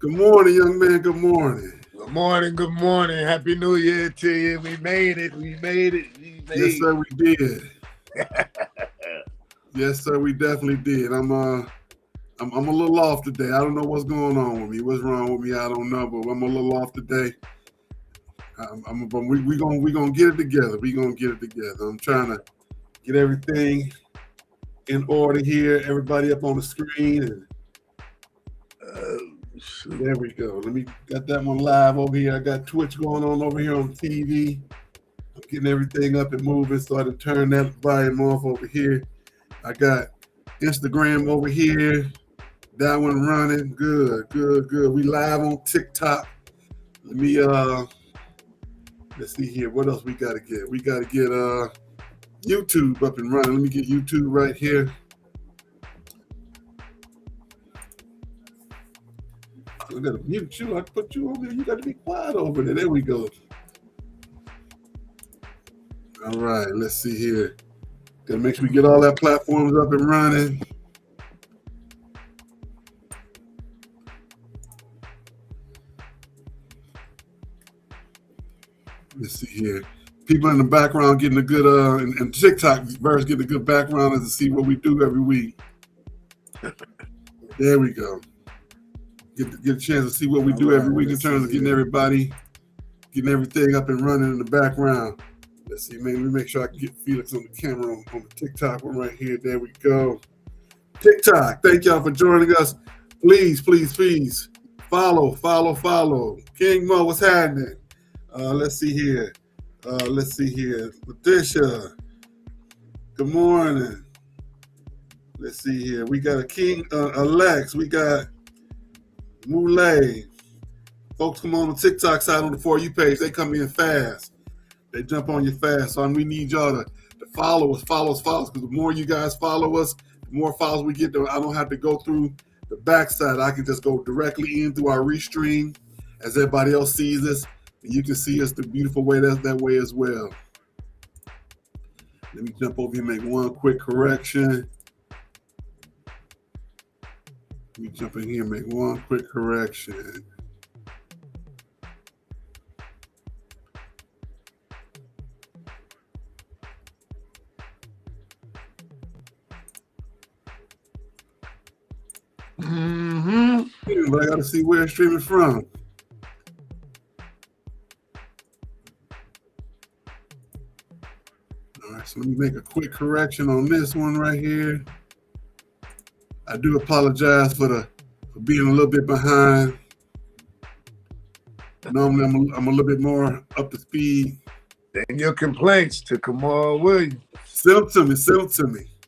Good morning, young man. Good morning. Good morning, good morning. Happy New Year to you. We made it. Yes, sir, we did. Yes, sir, we definitely did. I'm a little off today. I don't know what's going on with me. What's wrong with me? I don't know, but I'm a little off today. But we gonna get it together. We gonna get it together. I'm trying to get everything in order here. Everybody up on the screen, and there we go. Let me got that one live over here. I got Twitch going on over here on TV. I'm getting everything up and moving, so I can turn that volume off over here. I got Instagram over here. That one running. Good. We live on TikTok. Let me let's see here. What else we gotta get? We gotta get YouTube up and running. Let me get YouTube right here. I gotta mute you. I put you over there. You gotta be quiet over there. There we go. All right, let's see here. Gotta make sure we get all that platforms up and running. Let's see here. People in the background getting a good and TikTok verse getting a good background as to see what we do every week. There we go. Get a chance to see what we do every week in terms of getting everything up and running in the background. Let's see, man. Let me make sure I can get Felix on the camera on the TikTok one right here. There we go. TikTok. Thank y'all for joining us. Please follow. King Mo, what's happening? Let's see here. Letitia. Good morning. Let's see here. We got a King Alex. We got Moulay. Folks come on the TikTok side on the For You page. They come in fast. They jump on you fast. So we need y'all to follow us. Because the more you guys follow us, the more follows we get. I don't have to go through the backside. I can just go directly in through our restream as everybody else sees us. And you can see us the beautiful way that way as well. Let me jump over here and make one quick correction. Let me jump in here and make one quick correction. But I got to see where it's streaming from. All right, so let me make a quick correction on this one right here. I do apologize for being a little bit behind. Normally, I'm a little bit more up to speed. Send your complaints to Kamau Williams. Send them to me.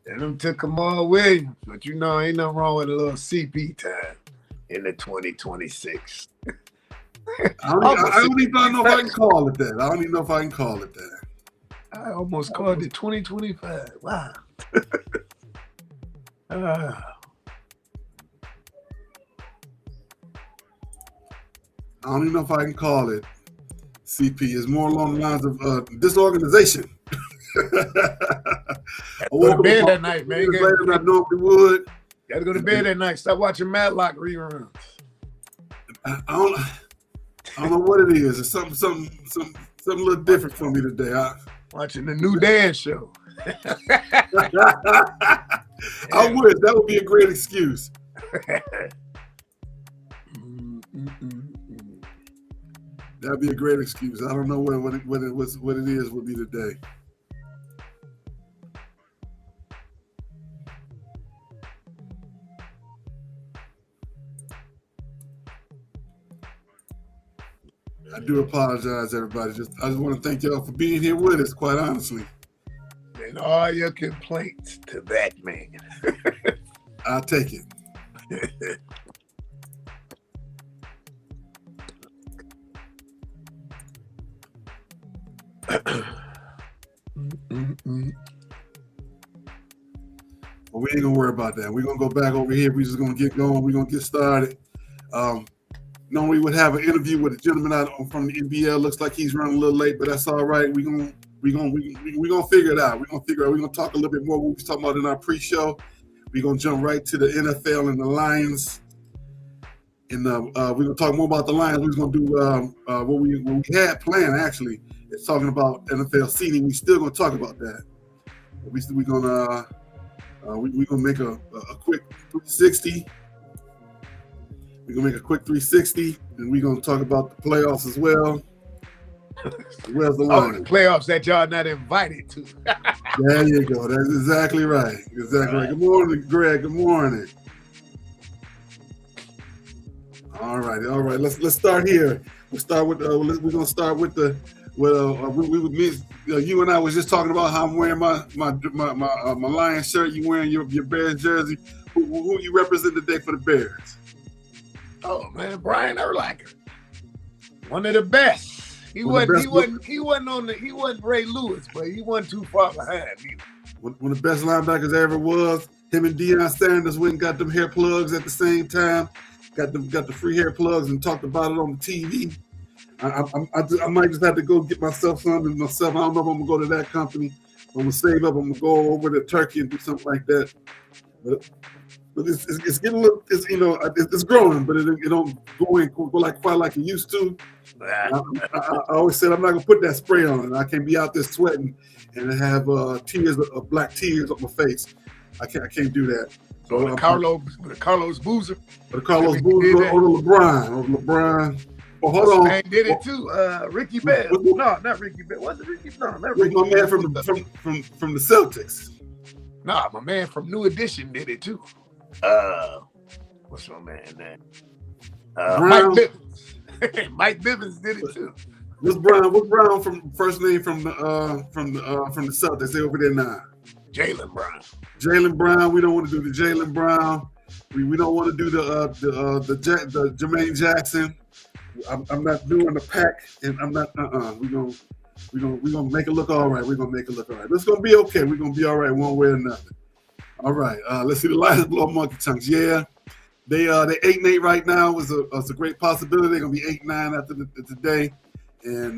Send them to Kamau Williams. But ain't nothing wrong with a little CP time in the 2026. I don't even know if I can call it that. I almost called it 2025. Wow. I don't even know if I can call it CP. It's more along the lines of disorganization. Go to bed that night, man. Later than I normally would. Gotta go to bed that night. Stop watching Matlock reruns. I don't know what it is. It's something a little different for me today. Watching the new dance show. I would. That would be a great excuse. That'd be a great excuse. I don't know what it is would be today. I do apologize, everybody. I just want to thank y'all for being here with us, quite honestly. And all your complaints to that man. I'll take it. Well, we ain't gonna worry about that. We're gonna go back over here. We're just gonna get going. We're gonna get started. Normally we would have an interview with a gentleman out from the NBL. Looks like he's running a little late, but that's all right. We're gonna figure it out. We're gonna talk a little bit more what we was talking about in our pre-show. We're gonna jump right to the NFL and the Lions. And we're gonna talk more about the Lions. We're gonna do what we had planned actually. It's talking about NFL seeding. We still gonna talk about that. We're gonna make a quick 360. We're gonna make a quick 360, and we're gonna talk about the playoffs as well. Where's the Lions? The playoffs that y'all not invited to. There you go. That's exactly right. Exactly right. Good morning, Greg. Good morning. All right. Let's start here. We're gonna start with the you and I was just talking about how I'm wearing my Lions shirt. You wearing your Bears jersey. Who you represent today for the Bears? Oh man, Brian Urlacher, one of the best. He wasn't Ray Lewis, but he wasn't too far behind either. One of the best linebackers there ever was. Him and Deion Sanders went and got them hair plugs at the same time. Got the free hair plugs and talked about it on the TV. I might just have to go get myself something myself. I don't know if I'm gonna go to that company. I'm gonna save up. I'm gonna go over to Turkey and do something like that. But it's getting a little. It's growing, but it don't go quite like it used to. I always said I'm not gonna put that spray on. I can't be out there sweating and have black tears on my face. I can't do that. So the Carlos Boozer. Or LeBron. Oh, hold on. Man did it too. Ricky Bell. No, not Ricky Bell. Was it Ricky? No, not Ricky. My man from the Celtics. Nah, my man from New Edition did it too. What's my man name? Mike Bivens. Mike Bivens did it too. What's Brown from first name from the Celtics? They over there now. Jaylen Brown. Jaylen Brown. We don't want to do the Jaylen Brown. We don't want to do the Jermaine Jackson. I'm not doing the pack, and I'm not. We're gonna make it look all right. We're gonna make it look all right. It's gonna be okay. We're gonna be all right one way or another. All right. Let's see the Lions blow monkey chunks. Yeah, they're 8-8 right now. It's a great possibility. They're gonna be 8-9 after today. And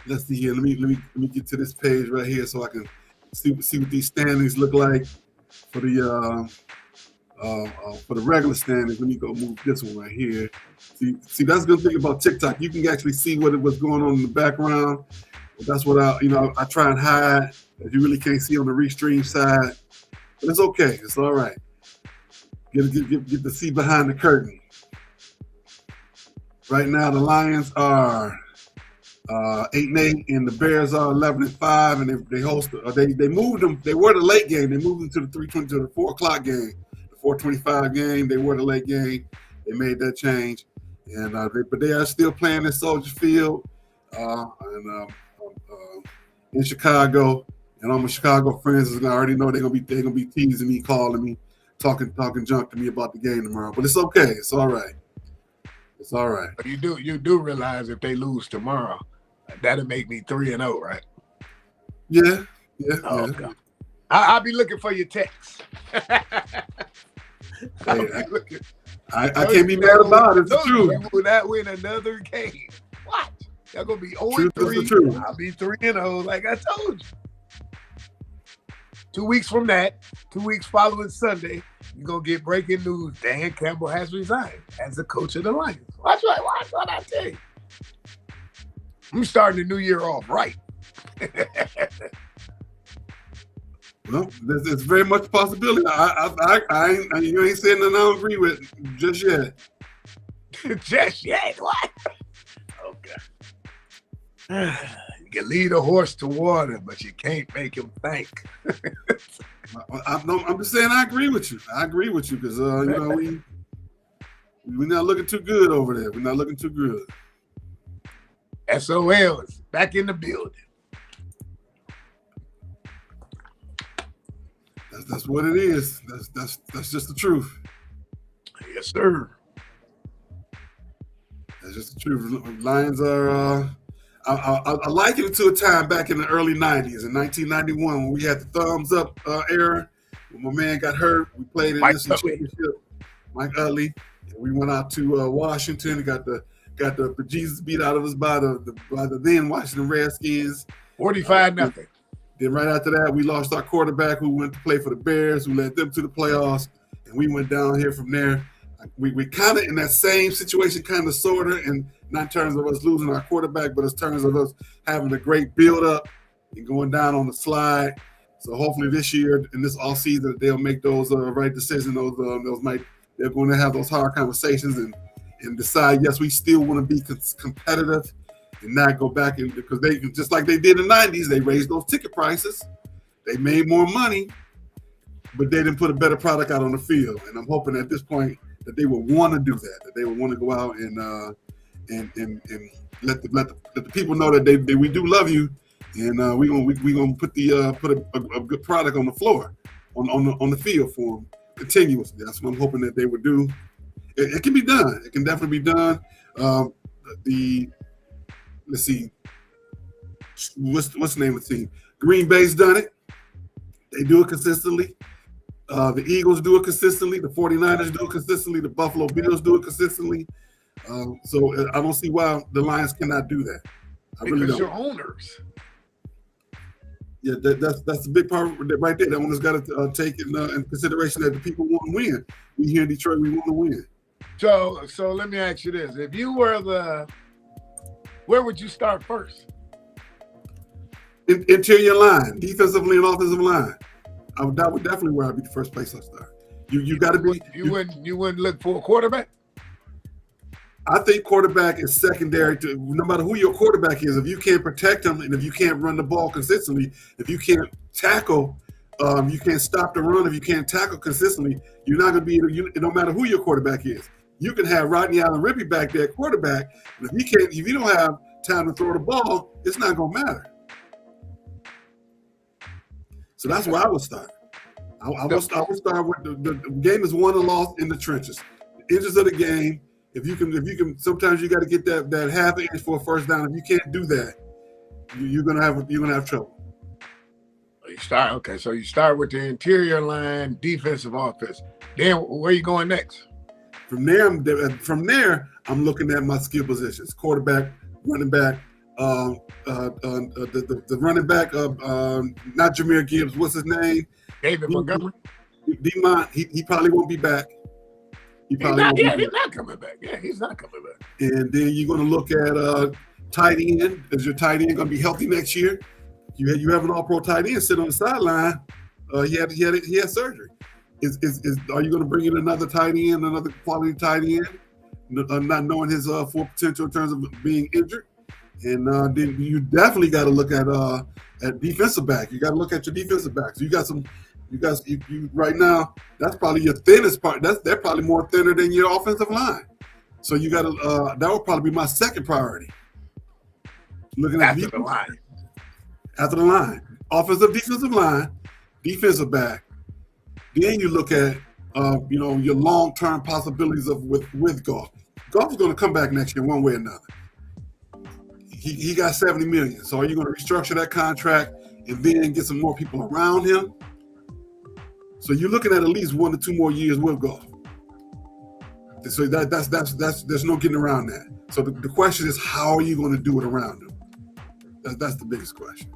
let's see here. Let me get to this page right here so I can see what these standings look like for the regular standings. Let me go move this one right here. See, that's the good thing about TikTok. You can actually see what's going on in the background. That's what I try and hide that you really can't see on the restream side. But it's okay. It's all right. Get to see behind the curtain. Right now, the Lions are 8-8, and the Bears are 11-5, and they host. They moved them. They were the late game. They moved them to the 3:20 to the 4 o'clock game, the 4:25 game. They were the late game. They made that change, and but they are still playing in Soldier Field, in Chicago. And all my Chicago friends I already know they're gonna be teasing me, calling me, talking junk to me about the game tomorrow. But it's okay. It's all right. It's all right. You do realize if they lose tomorrow, that'll make me 3-0, right? Yeah. Okay. I'll be looking for your text. I can't be mad about it. It's true. You will not win another game. What? Y'all gonna be 0-3. I'll be 3-0, like I told you. 2 weeks from that, 2 weeks following Sunday, you're going to get breaking news. Dan Campbell has resigned as the coach of the Lions. Watch what I tell you. I'm starting the new year off right. Well, there's very much a possibility. You ain't saying nothing I don't agree with just yet. Just yet? What? Okay. You can lead a horse to water, but you can't make him think. I'm just saying I agree with you. Because we're not looking too good over there. We're not looking too good. SOL is back in the building. That's what it is. That's just the truth. Yes, sir. That's just the truth. Lions are. I liken it to a time back in the early 90s, in 1991, when we had the thumbs up era. When my man got hurt, we played in this championship. Mike Utley. We went out to Washington and got the Jesus beat out of us by the then Washington Redskins. 45-0. Then right after that, we lost our quarterback who went to play for the Bears, who led them to the playoffs, and we went down here from there. we kind of in that same situation, kind of sort of, and not in terms of us losing our quarterback, but in terms of us having a great build up and going down on the slide. So hopefully this year in this off season they'll make those right decisions. They're going to have those hard conversations and decide, yes, we still want to be competitive and not go back in, because they, just like they did in the 90s, they raised those ticket prices. They made more money, but they didn't put a better product out on the field. And I'm hoping at this point that they will want to do that they will want to go out and let the people know that we do love you, and we gonna put a good product on the floor, on the field for them continuously. That's what I'm hoping that they would do. It can be done. It can definitely be done. Let's see, what's the name of the team? Green Bay's done it. They do it consistently. The Eagles do it consistently. The 49ers do it consistently. The Buffalo Bills do it consistently. So I don't see why the Lions cannot do that. Because you're owners. Yeah, that's the big part right there. The owners got to take in consideration that the people want to win. We here in Detroit, we want to win. So let me ask you this: if you were where would you start first? Interior line, defensively and offensive line. That would definitely where I'd be the first place I start. You got to be. You wouldn't look for a quarterback. I think quarterback is secondary to no matter who your quarterback is. If you can't protect him and if you can't run the ball consistently, if you can't tackle, you can't stop the run. If you can't tackle consistently, you're not going to be. No matter who your quarterback is, you can have Rodney Allen Rippey back there, quarterback. But if you don't have time to throw the ball, it's not going to matter. So that's where I would start. I would start with the game is won and lost in the trenches. The inches of the game. If you can, sometimes you got to get that half inch for a first down. If you can't do that, you're gonna have trouble. You start with the interior line, defensive, offense. Then where are you going next? From there, I'm looking at my skill positions: quarterback, running back, the running back of not Jahmyr Gibbs. What's his name? David Montgomery. D-Mont. He probably won't be back. He's not coming back. Yeah, he's not coming back. And then you're going to look at tight end. Is your tight end going to be healthy next year? You have an all-pro tight end sit on the sideline. He had surgery. Are you going to bring in another tight end, another quality tight end, not knowing his full potential in terms of being injured? And then you definitely got to look at defensive back. You got to look at your defensive backs. You got some. You guys, you right now, that's probably your thinnest part. They're probably more thinner than your offensive line. So you got to. That would probably be my second priority. Looking at after the line. After the line, offensive, defensive line, defensive back. Then you look at your long-term possibilities with Goff. Goff is going to come back next year one way or another. He got $70 million. So are you going to restructure that contract and then get some more people around him? So you're looking at least 1 to 2 more years with Goff. So that's there's no getting around that. So the question is, how are you going to do it around him? That's the biggest question.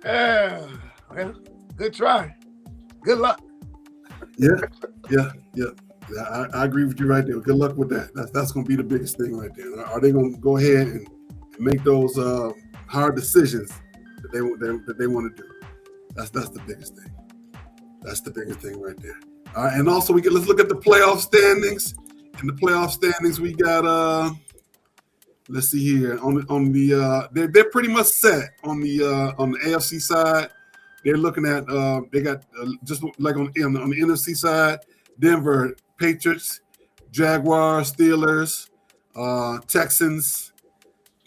Well, good try. Good luck. Yeah. I agree with you right there. Good luck with that. That's going to be the biggest thing right there. Are they going to go ahead and make those hard decisions that they want to do? That's the biggest thing. That's the biggest thing right there. All right, and also let's look at the playoff standings. In the playoff standings, we got let's see here on the they're pretty much set on the AFC side. They're looking at they got just like on the NFC side, Denver, Patriots, Jaguars, Steelers, Texans.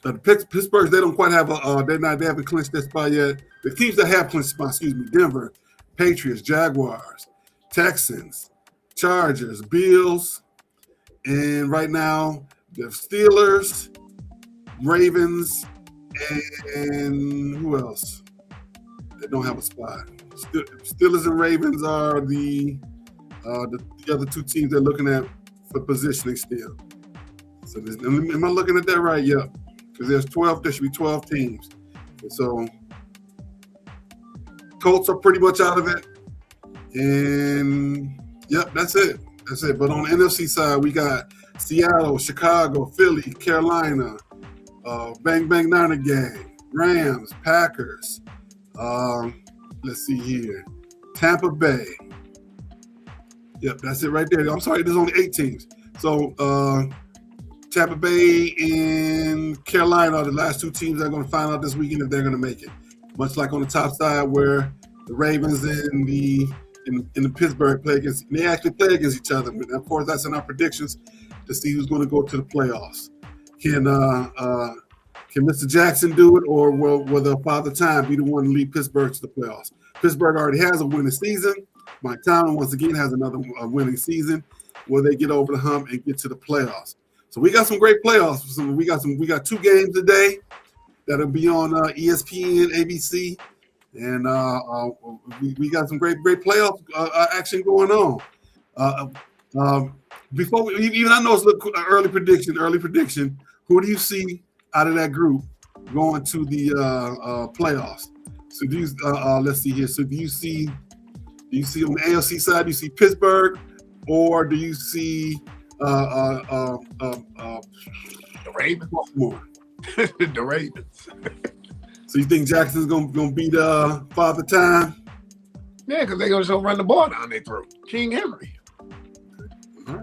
The Pittsburgh, they don't quite have they haven't clinched their spot yet. The teams that have clinched spot, Denver, Patriots, Jaguars, Texans, Chargers, Bills, and right now the Steelers, Ravens, and who else? They don't have a spot. Steelers and Ravens are the other two teams they're looking at for positioning still. So am I looking at that right? Yep. Because there should be 12 teams. And so Colts are pretty much out of it. And yep, that's it. That's it. But on the NFC side, we got Seattle, Chicago, Philly, Carolina, Bang Bang Niner Gang, Rams, Packers. Let's see here. Tampa Bay. Yep, that's it right there. I'm sorry, there's only 8 teams. So Tampa Bay and Carolina are the last 2 teams that are going to find out this weekend if they're going to make it. Much like on the top side where the Ravens and the Pittsburgh play against, they actually play against each other. And of course, that's in our predictions to see who's going to go to the playoffs. Can Mr. Jackson do it, or will the Father Time be the one to lead Pittsburgh to the playoffs? Pittsburgh already has a winning season. Mike Tomlin once again has another winning season. Will they get over the hump and get to the playoffs? So we got some great playoffs. We got 2 games today that'll be on ESPN, ABC, and we got some great playoff action going on. Before we, even I know it's a early prediction. Who do you see out of that group going to the playoffs? So do you, let's see here. So do you see on the AFC side? Do you see Pittsburgh, or do you see the Ravens? Baltimore? The Ravens. So you think Jackson's gonna beat Father Time? Yeah, because they're gonna just run the ball down their throat. King Henry. All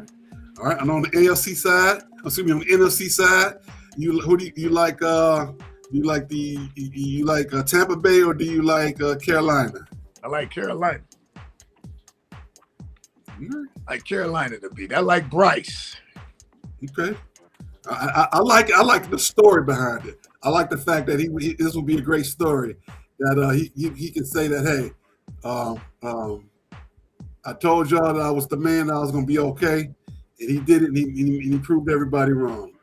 right. And on the AFC side, assuming on the NFC side, who do you like? You like Tampa Bay, or do you like Carolina? I like Carolina. Mm-hmm. I like Carolina to beat. I like Bryce. Okay. I like the story behind it. I like the fact that this will be a great story. That he can say that, hey, I told y'all that I was the man, that I was going to be okay, and he did it, and he proved everybody wrong.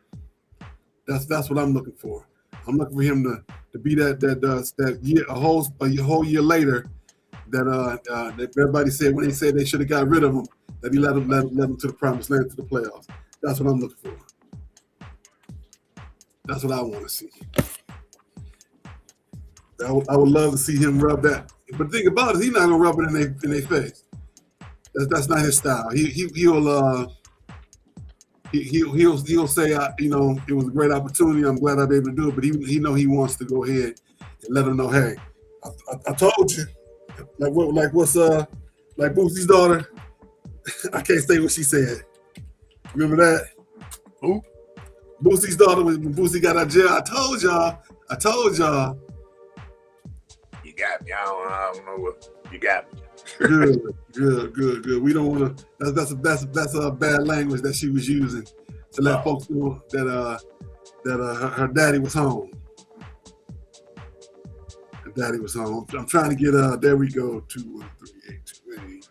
That's what I'm looking for. I'm looking for him to be that year, a whole year later, that everybody said when they said they should have got rid of him, that he let him to the promised land, to the playoffs. That's what I'm looking for. That's what I want to see. I would love to see him rub that. But the thing about it, he's not gonna rub it in their face. That's not his style. He'll say, it was a great opportunity. I'm glad I'll be able to do it. But he wants to go ahead and let them know, hey, I told you. Like Boosie's daughter. I can't say what she said. Remember that? Who? Boosie's daughter, when Boosie got out of jail. I told y'all. You got me. I don't know what you got me. Good. We don't want to. That's a bad language that she was using to let folks know that her daddy was home. Her daddy was home. I'm trying to get there we go. 213-828.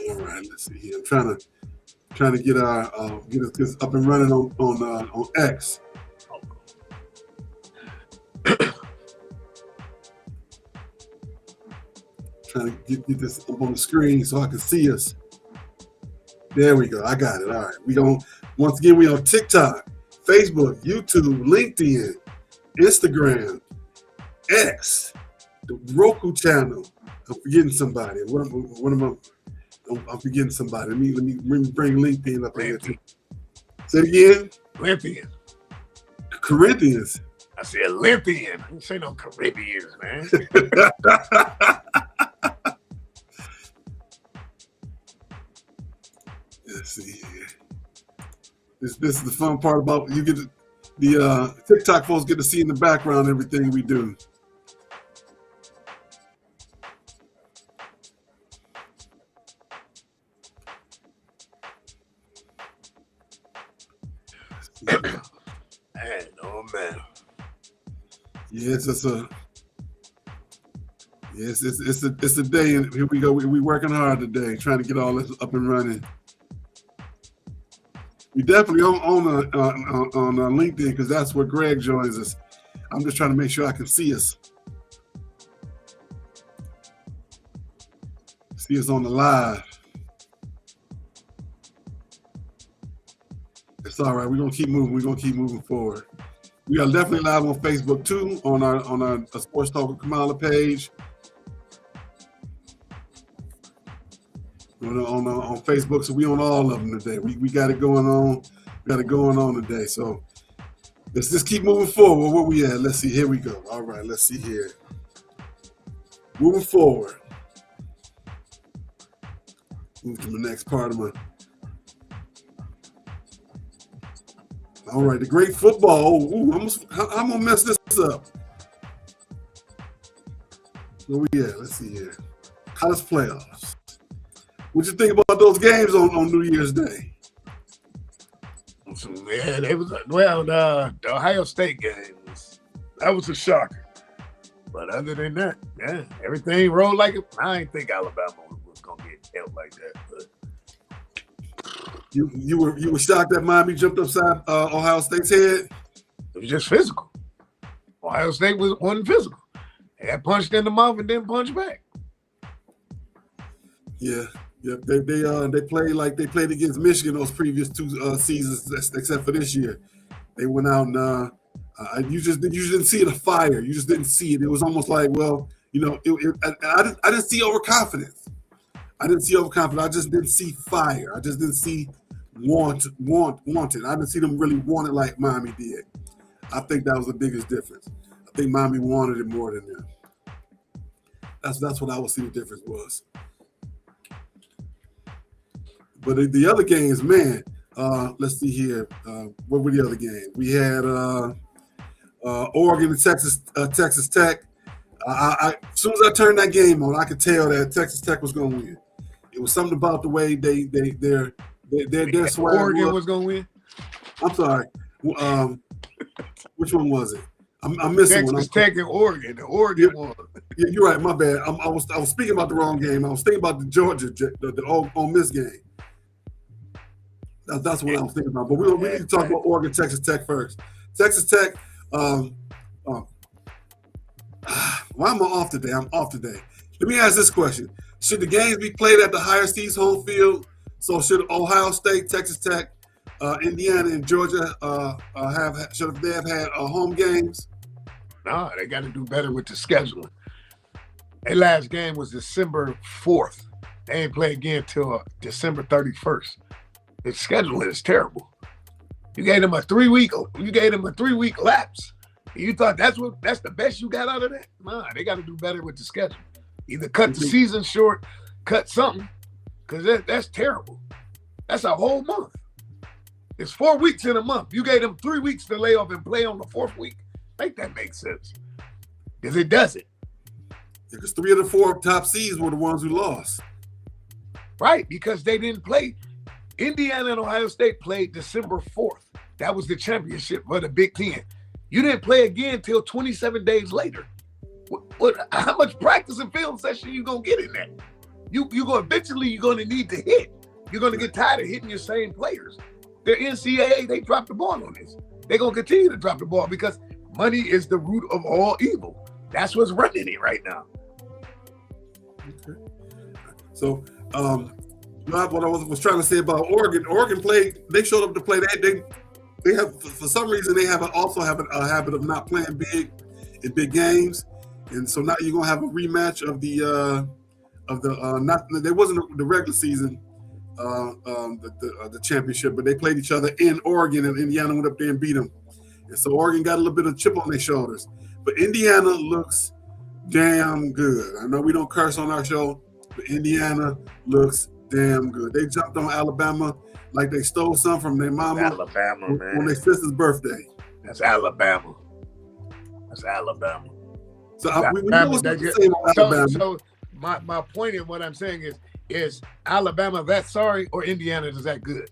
All right, let's see here. I'm trying to get us up and running on X. Trying to get this up on the screen so I can see us. There we go. I got it. All right. Once again, we on TikTok, Facebook, YouTube, LinkedIn, Instagram, X, the Roku channel. I'm forgetting somebody. What am I? I'm forgetting somebody. Let me bring LinkedIn up here too. Say it again. Olympian. Corinthians. I said Olympian. I didn't say no Caribbeans, man. Let's see here. This is the fun part about you get the TikTok folks get to see in the background everything we do. Man, oh man. Yes, it's a day, and here we go. We working hard today, trying to get all this up and running. We definitely on LinkedIn because that's where Greg joins us. I'm just trying to make sure I can see us. See us on the live. It's all right. We're gonna keep moving. We're gonna keep moving forward. We are definitely live on Facebook too, on our Sports Talk with Kamala page. On Facebook, so we on all of them today. We got it going on. Got it going on today. So let's just keep moving forward. Where we at? Let's see. Here we go. All right. Let's see here. Moving forward. Move to the next part of my. All right, the great football. Ooh, I'm gonna mess this up. Where we at? Let's see here. College playoffs. What you think about those games on New Year's Day? Yeah, they was the Ohio State games. That was a shocker. But other than that, yeah, everything rolled like it. I didn't think Alabama was gonna get held like that. But you were shocked that Miami jumped upside Ohio State's head? It was just physical. Ohio State wasn't physical. They got punched in the mouth and then punched back. Yeah. Yep, they played like they played against Michigan those previous two seasons, except for this year. They went out and you just didn't see the fire. You just didn't see it. It was almost like, well, you know, I didn't see overconfidence. I just didn't see fire. I just didn't see wanted. I didn't see them really want it like Miami did. I think that was the biggest difference. I think Miami wanted it more than them. That's what I would see the difference was. But the other games, man, let's see here. What were the other games? We had Oregon and Texas Tech. As soon as I turned that game on, I could tell that Texas Tech was going to win. It was something about the way their swag Oregon was going to win. I'm sorry. Which one was it? I'm missing one. Texas Tech and Oregon. The Oregon won. Yeah, you're right. My bad. I was speaking about the wrong game. I was thinking about the Georgia, the Ole Miss game. That's what I was thinking about. But we need to talk about Oregon, Texas Tech first. Texas Tech. Why am I off today? I'm off today. Let me ask this question: should the games be played at the higher seeds home field? So should Ohio State, Texas Tech, Indiana, and Georgia should they have had home games? No, they got to do better with the scheduling. Their last game was December 4th. They ain't play again till December 31st. The scheduling is terrible. You gave them a 3-week. You gave them a 3-week lapse. You thought that's the best you got out of that? Nah, they got to do better with the schedule. Either cut the season short, cut something, because that's terrible. That's a whole month. It's 4 weeks in a month. You gave them 3 weeks to lay off and play on the 4th week. Make that make sense? Because it doesn't. Because 3 of the 4 top seeds were the ones who lost. Right, because they didn't play. Indiana and Ohio State played December 4th. That was the championship for the Big Ten. You didn't play again until 27 days later. How much practice and film session you gonna get in that? You're gonna need to hit. You're gonna get tired of hitting your same players. Their NCAA, they dropped the ball on this. They're gonna continue to drop the ball because money is the root of all evil. That's what's running it right now. Okay. So, what I was trying to say about Oregon played. They showed up to play. They have, for some reason, they also have a habit of not playing big in big games, and so now you're gonna have a rematch of the there wasn't the regular season the championship, but they played each other in Oregon, and Indiana went up there and beat them, and so Oregon got a little bit of chip on their shoulders. But Indiana looks damn good. I know we don't curse on our show, but Indiana looks damn good. They jumped on Alabama like they stole some from their mama. Alabama, man. On their sister's birthday. That's Alabama. So we know what's the same on Alabama. So my point in what I'm saying is Alabama that sorry or Indiana is that good?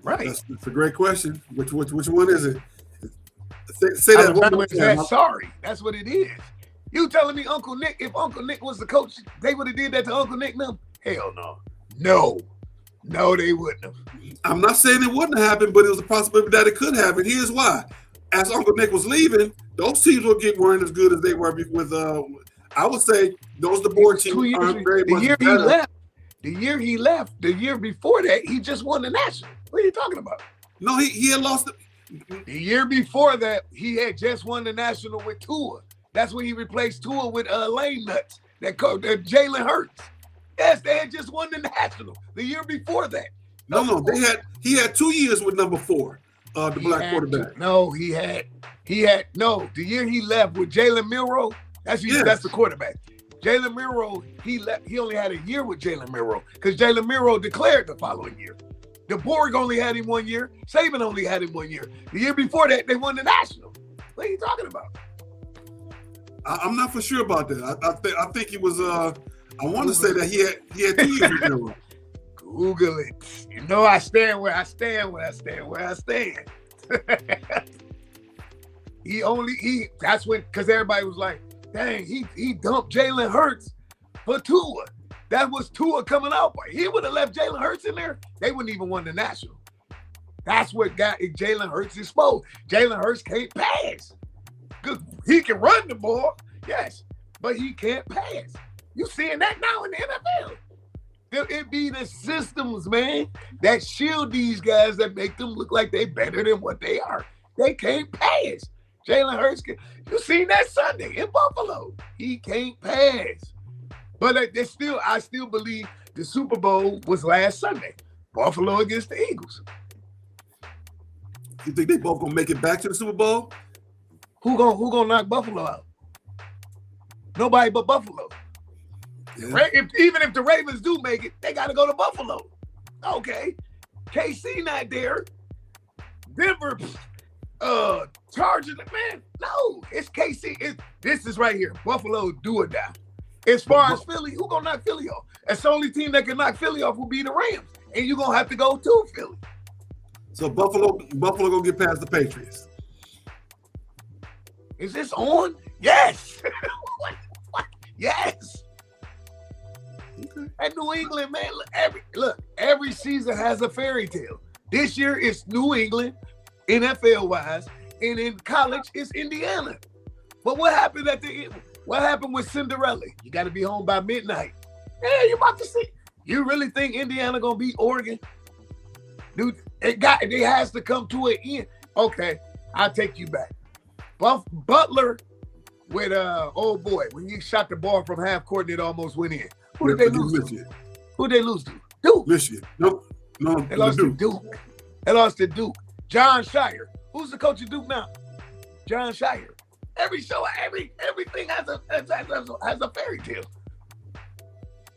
Right. That's a great question. Which one is it? Say that one more time. That sorry. That's what it is. You telling me Uncle Nick, if Uncle Nick was the coach, they would have did that to Uncle Nick now? Hell no. No, they wouldn't have. I'm not saying it wouldn't have happened, but it was a possibility that it could happen. Here's why. As Uncle Nick was leaving, those teams weren't as good as they were with I would say those DeBoer teams aren't very much better. The year he left, the year before that, he just won the national. What are you talking about? No, he had lost. The year before that, he had just won the national with Tua. That's when he replaced Tua with Lane Nuts, Jalen Hurts. Yes, they had just won the national the year before that. No, he had 2 years with number 4, the black quarterback. The year he left with Jalen Milroe, that's the quarterback. Jalen Milroe, he only had a year with Jalen Milroe because Jalen Milroe declared the following year. DeBorg only had him 1 year. Saban only had him 1 year. The year before that, they won the national. What are you talking about? I'm not for sure about that. I think he was. I want to say that he had 2 years with Milroe. Google it. You know I stand where I stand. That's when, because everybody was like, dang, he dumped Jalen Hurts for Tua. That was Tua coming out. He would have left Jalen Hurts in there. They wouldn't even won the national. That's what got Jalen Hurts exposed. Jalen Hurts can't pass. Good. He can run the ball, yes, but he can't pass. You seeing that now in the NFL. It be the systems, man, that shield these guys that make them look like they better than what they are. They can't pass. Jalen Hurts, you seen that Sunday in Buffalo. He can't pass. But I still believe the Super Bowl was last Sunday. Buffalo against the Eagles. You think they both gonna make it back to the Super Bowl? Who gonna knock Buffalo out? Nobody but Buffalo. Yeah. Even if the Ravens do make it, they got to go to Buffalo. Okay, KC not there. Denver, Chargers, man. No, it's KC. This is right here. Buffalo, do or die. As far as Philly, who gonna knock Philly off? That's the only team that can knock Philly off will be the Rams, and you're gonna have to go to Philly. So Buffalo gonna get past the Patriots. Is this on? Yes. What? Yes. Okay. At New England, man, every season has a fairy tale. This year it's New England, NFL-wise, and in college it's Indiana. But what happened What happened with Cinderella? You got to be home by midnight. Yeah, you're about to see. You really think Indiana gonna beat Oregon? Dude, it has to come to an end. Okay, I'll take you back. Butler with old boy when he shot the ball from half court and it almost went in. Who did they lose to? Who did they lose to? Duke. Michigan. No. They lost to Duke. They lost to Duke. John Shire. Who's the coach of Duke now? John Shire. Everything has a fairy tale.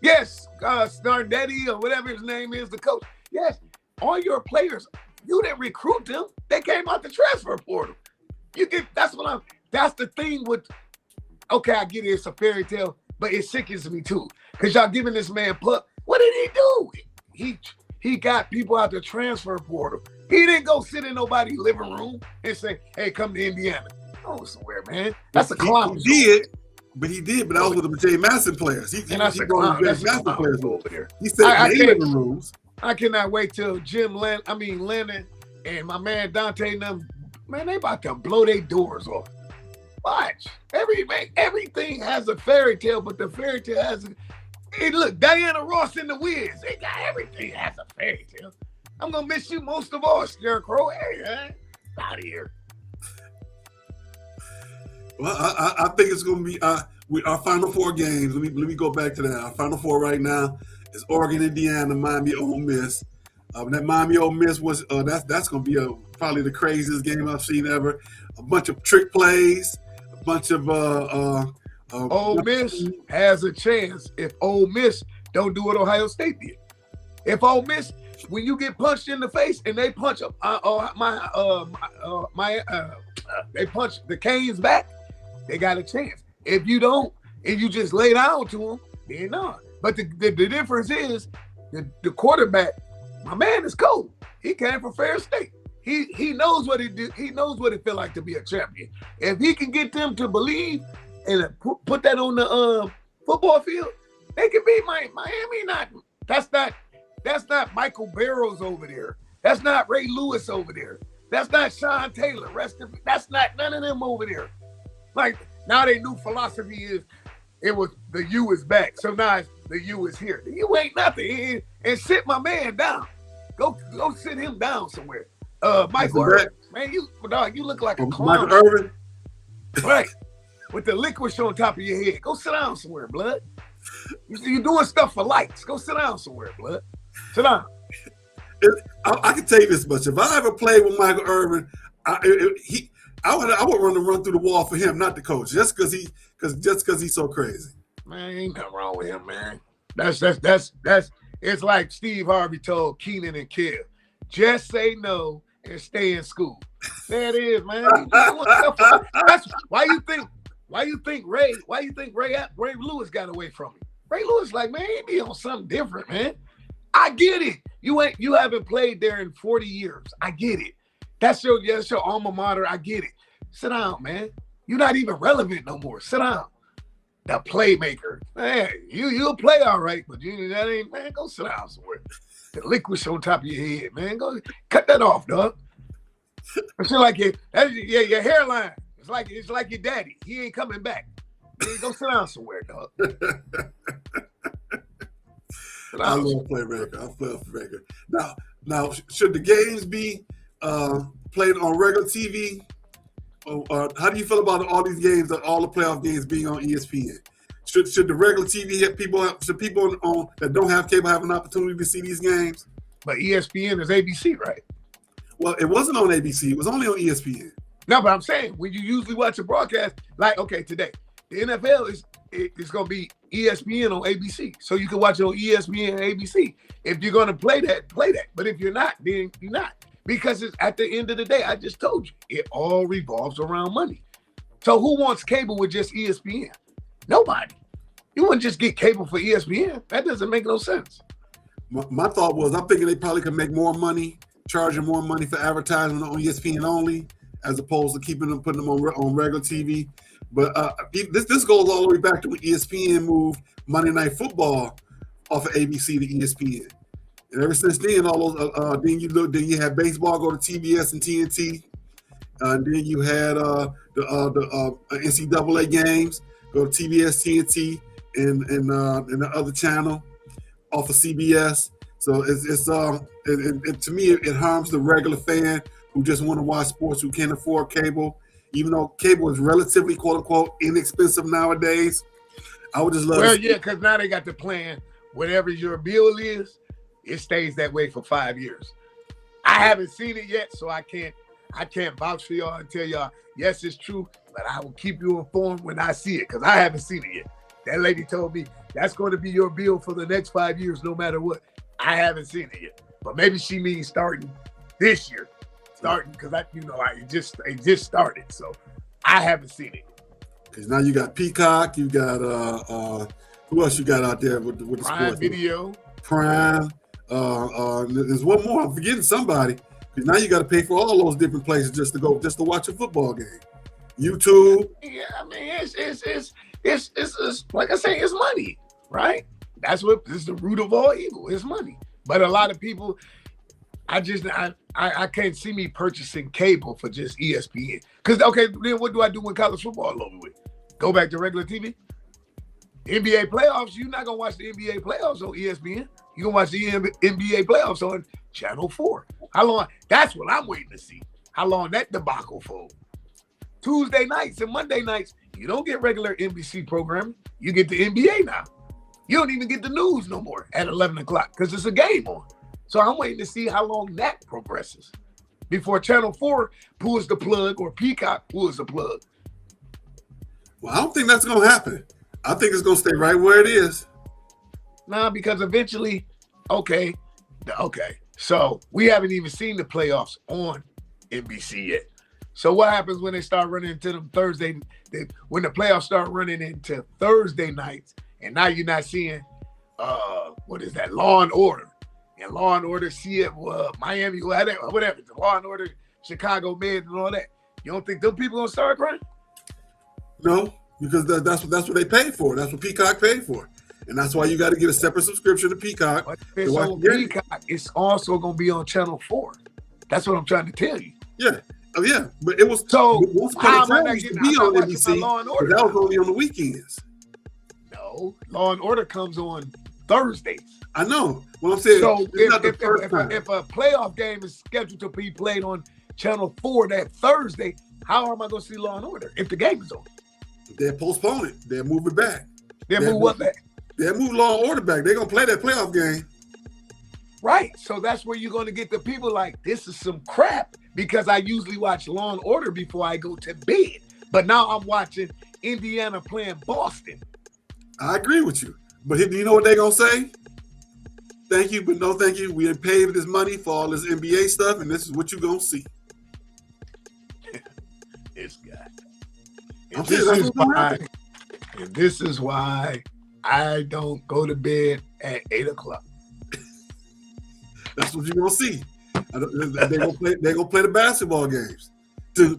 Yes, Snardetti or whatever his name is, the coach. Yes, all your players, you didn't recruit them. They came out the transfer portal. That's the thing with, okay, I get it, it's a fairy tale, but it sickens me too. Because y'all giving this man Puck. What did he do? He got people out the transfer portal. He didn't go sit in nobody's living room and say, hey, come to Indiana. Oh, somewhere, man. That's a clown. He did, but that was with the Jay Masson players. He brought the Jay Masson players over there. He said in living rooms. I cannot wait till Lennon and my man Dante and them, man, they about to blow their doors off. Watch. Everything has a fairy tale, but the fairy tale has hey, look, Diana Ross and the Wiz. They got everything has a fairy tale. I'm gonna miss you most of all, Scarecrow. Hey, man, out of here. Well, I think it's gonna be our final 4 games. Let me go back to that. Our final 4 right now is Oregon, Indiana, Miami, Ole Miss. That Miami Ole Miss was that's gonna be probably the craziest game I've seen ever. A bunch of trick plays, a bunch of Ole Miss has a chance if Ole Miss don't do what Ohio State did. If Ole Miss, when you get punched in the face and they punch they punch the Canes back, they got a chance. If you don't, and you just lay down to them, they're not. But the difference is the quarterback, my man is cold. He came from Fair State. He knows what he do. He knows what it feel like to be a champion. If he can get them to believe and put that on the football field, they can beat Miami. That's not Michael Barrows over there. That's not Ray Lewis over there. That's not Sean Taylor. That's not none of them over there. Like now, their new philosophy is the U is back. So now the the U is here. The U ain't nothing. And sit my man down. Go sit him down somewhere. Michael Irvin. Man, you look like a clown. Michael Irvin? Right. With the licorice on top of your head. Go sit down somewhere, blood. You're doing stuff for likes. Go sit down somewhere, blood. Sit down. I can tell you this much. If I ever played with Michael Irvin, I would run through the wall for him, not the coach, just because he's so crazy. Man, ain't nothing wrong with him, man. That's it's like Steve Harvey told Keenan and Kel, just say no and stay in school. There it is, man. That's why you think Ray Lewis got away from him. Ray Lewis like, man, he be on something different, man. I get it. You haven't played there in 40 years. I get it. That's your alma mater. I get it. Sit down, man. You're not even relevant no more. Sit down. The playmaker. Man, you'll play all right, but that ain't, man, go sit down somewhere. The licorice on top of your head, man. Go cut that off, dog. It's like your hairline. It's like your daddy. He ain't coming back. Man, go sit down somewhere, dog. I love playmaker. I love playmaker. Now, should the games be played on regular TV? Or how do you feel about all these games, all the playoff games being on ESPN? Should the regular TV should people on that don't have cable have an opportunity to see these games? But ESPN is ABC, right? Well, it wasn't on ABC. It was only on ESPN. No, but I'm saying when you usually watch a broadcast, like today, the NFL is going to be ESPN on ABC, so you can watch it on ESPN and ABC. If you're going to play that. But if you're not, then you're not. Because it's at the end of the day, I just told you, it all revolves around money. So who wants cable with just ESPN? Nobody. You wouldn't just get cable for ESPN. That doesn't make no sense. My thought was, I'm thinking they probably could make more money, charging more money for advertising on ESPN only, as opposed to putting them on regular TV. But this goes all the way back to when ESPN moved Monday Night Football off of ABC to ESPN. And ever since then, all those then you had baseball go to TBS and TNT. Then you had the NCAA games go to TBS, TNT, and the other channel off of CBS. So it's to me it harms the regular fan who just want to watch sports, who can't afford cable. Even though cable is relatively quote unquote inexpensive nowadays, I would just love. Well, yeah, because now they got the plan. Whatever your bill is, it stays that way for 5 years. I haven't seen it yet, so I can't vouch for y'all and tell y'all, yes, it's true, but I will keep you informed when I see it, because I haven't seen it yet. That lady told me that's going to be your bill for the next 5 years, no matter what. I haven't seen it yet, but maybe she means starting this year, because it just started, so I haven't seen it. Because now you got Peacock, you got who else you got out there with the Prime sports? Video, Prime. There's one more. I'm forgetting somebody. Because now you got to pay for all those different places just to watch a football game. YouTube. Yeah, I mean it's like I say, it's money, right? This is the root of all evil. It's money. But a lot of people, I can't see me purchasing cable for just ESPN. Because then what do I do when college football is over with? Go back to regular TV? NBA playoffs, you're not gonna watch the NBA playoffs on ESPN. You're gonna watch the NBA playoffs on Channel 4. How long? That's what I'm waiting to see. How long that debacle for? Tuesday nights and Monday nights, you don't get regular NBC programming. You get the NBA now. You don't even get the news no more at 11 o'clock because it's a game on. So I'm waiting to see how long that progresses before Channel 4 pulls the plug or Peacock pulls the plug. Well, I don't think that's gonna happen. I think it's going to stay right where it is. Nah, because eventually, okay. So we haven't even seen the playoffs on NBC yet. So what happens when they start running into them Thursday? When the playoffs start running into Thursday nights, and now you're not seeing, what is that, Law and Order. And Law and Order, Miami, whatever, the Law and Order, Chicago Med and all that. You don't think them people going to start crying? No. Because that's what they paid for. That's what Peacock paid for. And that's why you got to get a separate subscription to Peacock. But if it's on Peacock, it's also going to be on Channel 4. That's what I'm trying to tell you. Yeah. Oh, yeah. But it was so how am I not getting be on NBC? Law and Order? That was only on the weekends. No. Law and Order comes on Thursdays. I know. What I'm saying. So if a playoff game is scheduled to be played on Channel 4 that Thursday, how am I going to see Law and Order if the game is on? They'll postpone it. They'll move it back. They'll move what back? They'll move Law and Order back. They're going to play that playoff game. Right. So that's where you're going to get the people like, this is some crap, because I usually watch Law and Order before I go to bed. But now I'm watching Indiana playing Boston. I agree with you. But you know what they're going to say? Thank you, but no thank you. We ain't paid this money for all this NBA stuff, and this is what you're going to see. This guy. And this is why I don't go to bed at 8 o'clock. That's what you're going to see. They're going to play the basketball games. That's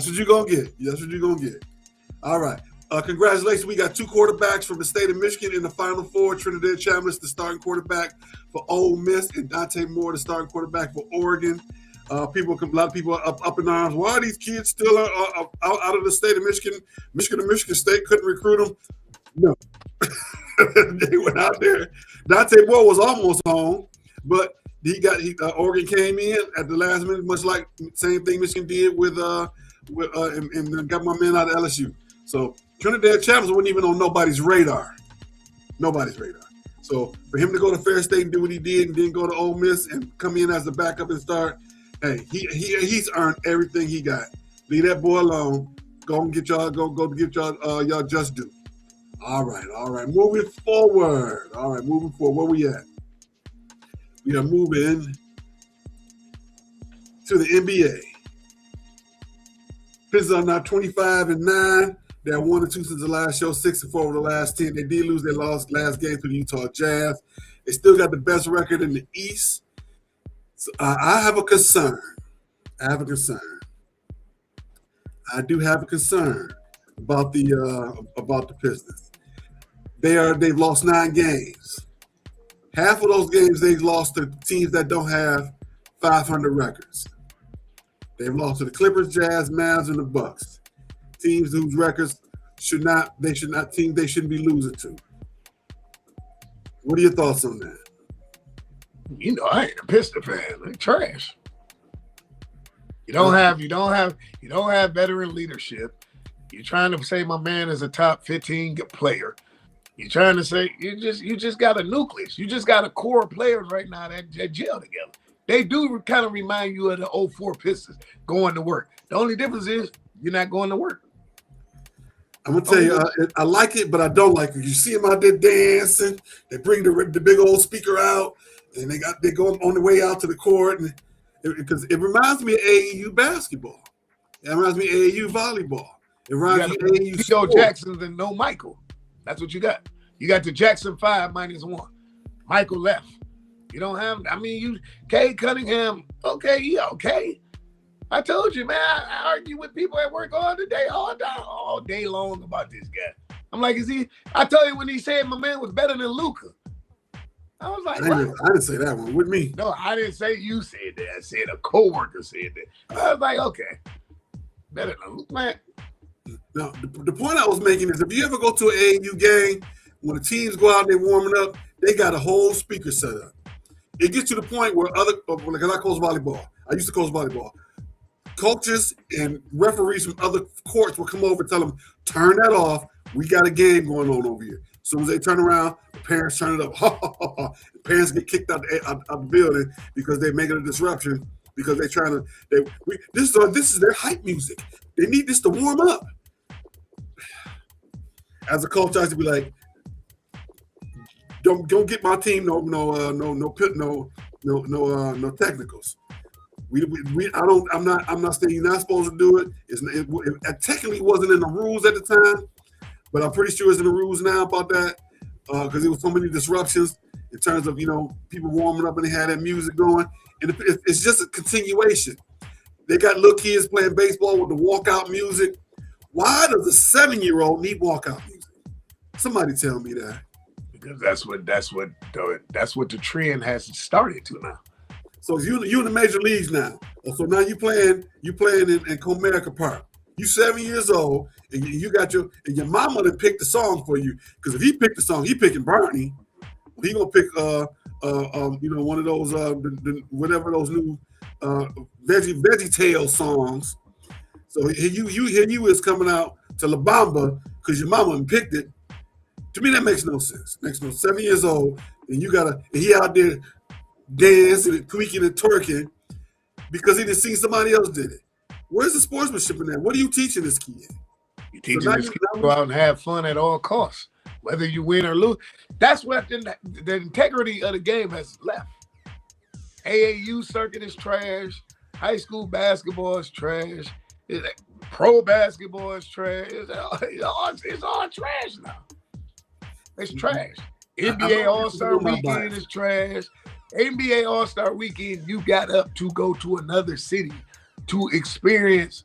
what you're going to get. That's what you're going to get. All right. Congratulations. We got 2 quarterbacks from the state of Michigan in the Final Four. Trinidad Chambers, the starting quarterback for Ole Miss, and Dante Moore, the starting quarterback for Oregon. A lot of people are up in arms. Why are these kids still out of the state of Michigan? Michigan State couldn't recruit them. No. They went out there. Dante Moore was almost home, but Oregon came in at the last minute, much like same thing Michigan did with and got my man out of LSU. So Trinidad Chambers wasn't even on nobody's radar. So for him to go to Fair State and do what he did, and then go to Ole Miss and come in as the backup and start, hey, he's earned everything he got. Leave that boy alone. Go and get y'all. Go get y'all. Y'all just do. All right. Moving forward. Where we at? We are moving to the NBA. Pistons are now 25-9. They're 1-2 since the last show, 6-4 over the last 10. They did lose their last game to the Utah Jazz. They still got the best record in the East. So I have a concern. I do have a concern about the Pistons. They've lost 9 games. Half of those games they've lost to teams that don't have 500 records. They've lost to the Clippers, Jazz, Mavs, and the Bucks. Teams whose records they shouldn't be losing to. What are your thoughts on that? You know, I ain't a Pistons fan. They're trash. You don't have veteran leadership. You're trying to say my man is a top 15 player. You're trying to say you just got a nucleus. You just got a core of players right now that gel together. They do kind of remind you of the 04 Pistons going to work. The only difference is you're not going to work. I'm gonna tell you, I like it, but I don't like it. You see them out there dancing. They bring the big old speaker out, and they go on the way out to the court, and because it reminds me of AAU basketball. It reminds me of AAU volleyball. It reminds me of AAU Joe Jackson's and no Michael. That's what you got. You got the Jackson 5 -1. Michael left. You don't have. Cade Cunningham. Okay, yeah, okay. I told you, man. I argue with people at work all day long about this guy. I'm like, is he? I told you when he said my man was better than Luka. I was like, I didn't say that one with me. No, I didn't say you said that. I said a coworker said that. I was like, okay, better than Luka, man. Now, the point I was making is if you ever go to an AAU game, when the teams go out and they're warming up, they got a whole speaker set up. It gets to the point where because I coach volleyball. I used to coach volleyball. Coaches and referees from other courts will come over and tell them, turn that off. We got a game going on over here. As soon as they turn around, the parents turn it up. The parents get kicked out the building because they're making a disruption because they're trying to. This is their hype music. They need this to warm up. As a coach, I used to be like, don't get my team no technicals. I'm not saying you're not supposed to do it. It technically wasn't in the rules at the time, but I'm pretty sure it's in the rules now about that because there was so many disruptions in terms of people warming up and they had that music going, and it's just a continuation. They got little kids playing baseball with the walkout music. Why does a 7-year-old need walkout music? Somebody tell me that. Because that's what the trend has started to now. So you in the major leagues now. So now you playing in Comerica Park. You 7 years old, and you got your mama to pick the song for you. Because if he picked the song, he picking Bernie. He gonna pick one of those whatever those new Veggie Tale songs. So here you is coming out to La Bamba because your mama picked it. To me, that makes no sense. Makes no 7 years old, and he out there dancing and tweaking and twerking because he didn't see somebody else did it. Where's the sportsmanship in that? What are you teaching this kid? You teaching this kid to go out and have fun at all costs, whether you win or lose. That's what the integrity of the game has left. AAU circuit is trash. High school basketball is trash. Pro basketball is trash. It's all trash now. It's trash. NBA All-Star Weekend is trash. NBA All-Star Weekend, you got up to go to another city to experience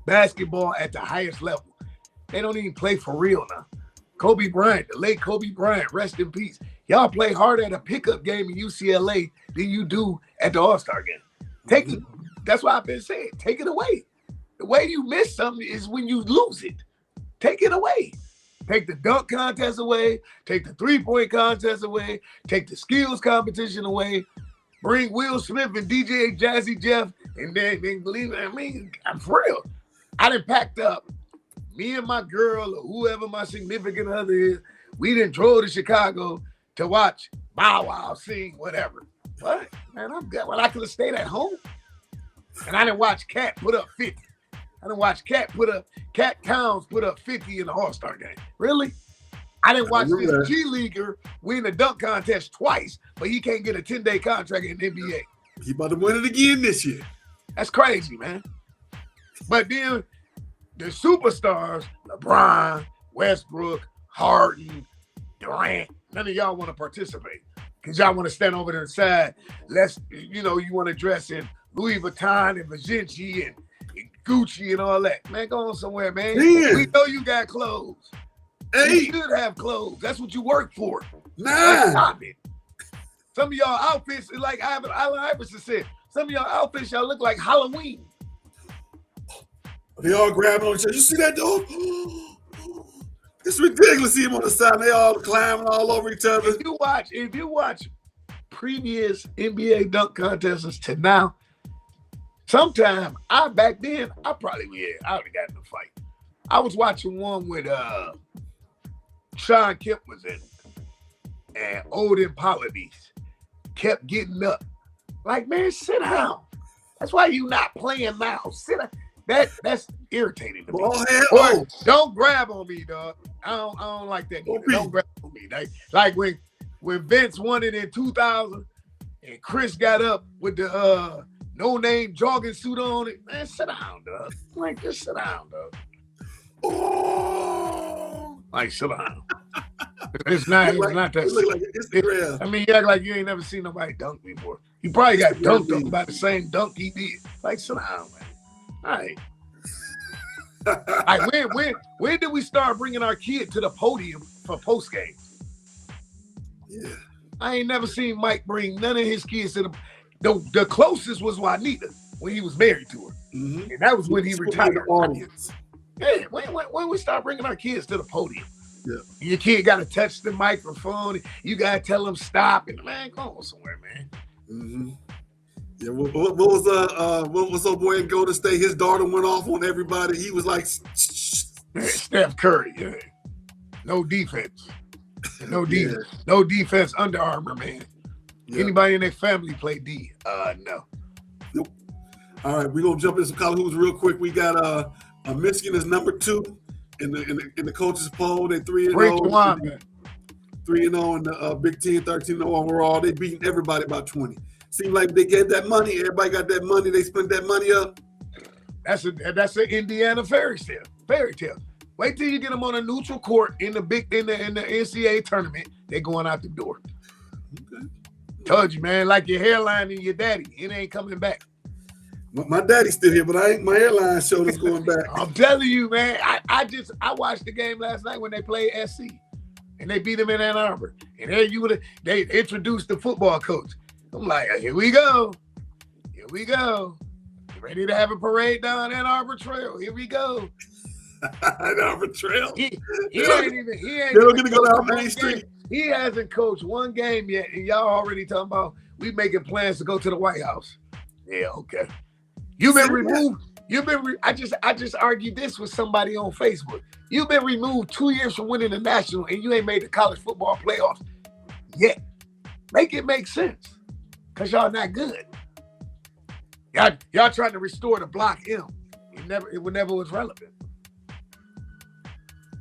basketball at the highest level. They don't even play for real now. Kobe Bryant, the late Kobe Bryant, rest in peace. Y'all play harder at a pickup game in UCLA than you do at the All-Star game. Take it. That's what I've been saying. Take it away. The way you miss something is when you lose it. Take it away. Take the dunk contest away. Take the three-point contest away. Take the skills competition away. Bring Will Smith and DJ Jazzy Jeff, and then leave it. I mean, I'm for real. I done packed up. Me and my girl or whoever my significant other is, we done drove to Chicago to watch Bow Wow sing whatever. What? Man, I'm good. Well, I could have stayed at home. And I didn't watch Cat put up 50. I didn't watch Cat Towns put up 50 in the All-Star game. Really? I didn't watch this G-Leaguer win the dunk contest twice, but he can't get a 10-day contract in the NBA. He about to win it again this year. That's crazy, man. But then the superstars, LeBron, Westbrook, Harden, Durant, none of y'all want to participate because y'all want to stand over there and side. You want to dress in Louis Vuitton and Versace and Gucci and all that. Man, go on somewhere, man. Man. We know you got clothes. Hey. You should have clothes. That's what you work for. Nah. Some of y'all outfits, like Allen Iverson said, some of y'all outfits, y'all look like Halloween. They all grabbing on each other. You see that, dude? It's ridiculous. See him on the side. They all climbing all over each other. If you watch previous NBA dunk contests to now, sometime back then, I would have gotten in a fight. I was watching one with Sean Kemp was in it, and Odin Polynice kept getting up. Like, man, sit down. That's why you not playing now. Sit down. That's irritating to me. Don't grab on me, dog. I don't like that. Don't grab on me. Like when Vince won it in 2000 and Chris got up with the no-name jogging suit on it. Man, sit down, dog. Like, just sit down, dog. Oh. Like, sit down. It's not that. I mean, you act like you ain't never seen nobody dunk before. You probably got dunked on by the same dunk he did. Like, sit down, man. All right. Like, when did we start bringing our kid to the podium for post game? Yeah. I ain't never seen Mike bring none of his kids to the closest was Juanita when he was married to her. Mm-hmm. And that was when he retired. Audience. Yeah, when we start bringing our kids to the podium. Yeah. Your kid got to touch the microphone. You got to tell them stop. And man, go on somewhere, man. Mm-hmm. Yeah, what was old boy in Golden State? His daughter went off on everybody. He was like, Steph Curry. Yeah. No defense. No defense. Yeah. No defense. Under Armour, man. Yeah. Anybody in their family play D? No. Nope. All right, we're gonna jump into some college hoops real quick. We got Michigan is number 2 in the coaches poll. They 3-0. 3-0 in the Big Ten, 13-0 overall. They beating everybody by 20. Seems like they get that money. Everybody got that money. They spent that money up. That's an Indiana fairy tale. Wait till you get them on a neutral court in the NCAA tournament. They're going out the door. Okay. Told you, man. Like your hairline and your daddy, it ain't coming back. My daddy's still here, but my hairline shoulder's going back. I'm telling you, man. I watched the game last night when they played SC, and they beat them in Ann Arbor. And there they introduced the football coach. I'm like, here we go. Ready to have a parade down Ann Arbor Trail. Here we go. Ann Arbor Trail. He ain't even. They're going to go down Main Street. He hasn't coached one game yet, and y'all already talking about we making plans to go to the White House. Yeah, okay. You've been removed. I just argued this with somebody on Facebook. You've been removed 2 years from winning the national, and you ain't made the college football playoffs yet. Make it make sense, cause y'all not good. Y'all trying to restore the Block M. It never was relevant.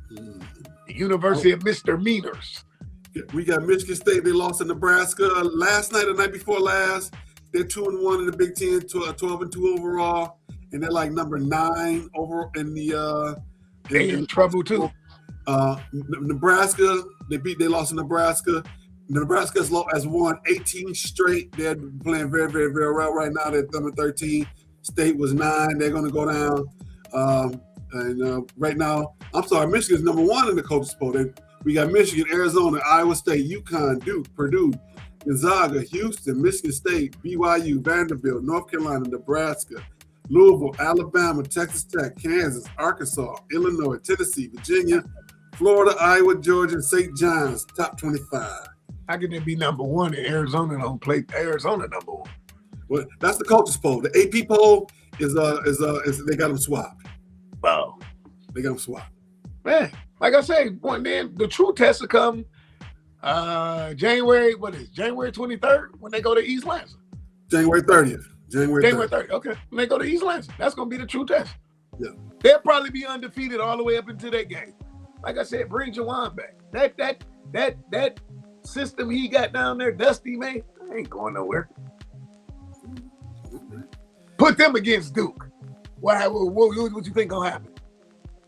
The University of Misdemeanors. We got Michigan State. They lost to Nebraska last night or night before last. They're 2-1 in the Big Ten, 12-2 overall, and they're like number 9 over in the. They in trouble too. Nebraska. They lost to Nebraska. Nebraska has won 18 straight. They're playing very, very, very well right now. They're number 13. State was 9. They're going to go down. Right now, I'm sorry, Michigan's number 1 in the coaches poll. We got Michigan, Arizona, Iowa State, UConn, Duke, Purdue, Gonzaga, Houston, Michigan State, BYU, Vanderbilt, North Carolina, Nebraska, Louisville, Alabama, Texas Tech, Kansas, Arkansas, Illinois, Tennessee, Virginia, Florida, Iowa, Georgia, and St. John's, top 25. How can they be number 1 and Arizona don't play Arizona number 1? Well, that's the coaches poll. The AP poll is they got them swapped. Wow. They got them swapped. Man, like I say, then the true test will come January 23rd when they go to East Lansing. January 30th. January 30th. Okay. When they go to East Lansing, that's going to be the true test. Yeah. They'll probably be undefeated all the way up into that game. Like I said, bring Jawan back. That system he got down there, Dusty, man, ain't going nowhere. Put them against Duke. What you think gonna happen?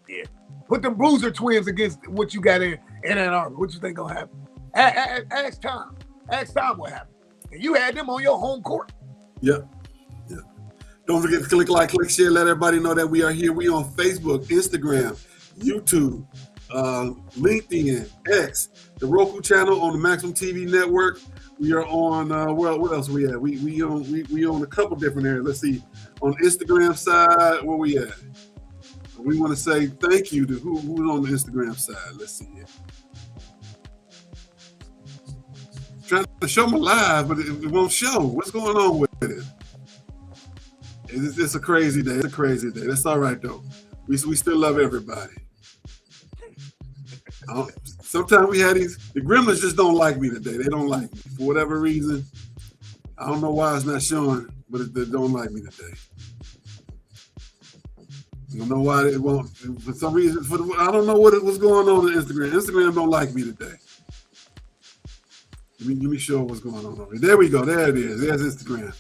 Yeah. Put them Bruiser twins against what you got in Ann Arbor. What you think gonna happen? Ask Tom. Ask Tom what happened. And you had them on your home court. Yep. Yeah. Don't forget to click like, click share, let everybody know that we are here. We on Facebook, Instagram, YouTube, LinkedIn, X, the Roku channel on the Maximum TV network. We are on what else we at? We own a couple different areas. Let's see. On Instagram side, where we at? We want to say thank you to who's on the Instagram side. Let's see here. Trying to show them live, but it won't show. What's going on with it? It's a crazy day. It's a crazy day. That's all right though. We still love everybody. Sometimes we have the Gremlins just don't like me today. They don't like me for whatever reason. I don't know why it's not showing, but they don't like me today. I don't know why it won't. For some reason, I don't know what's going on Instagram. Instagram don't like me today. Let me show what's going on over here. There we go. There it is. There's Instagram.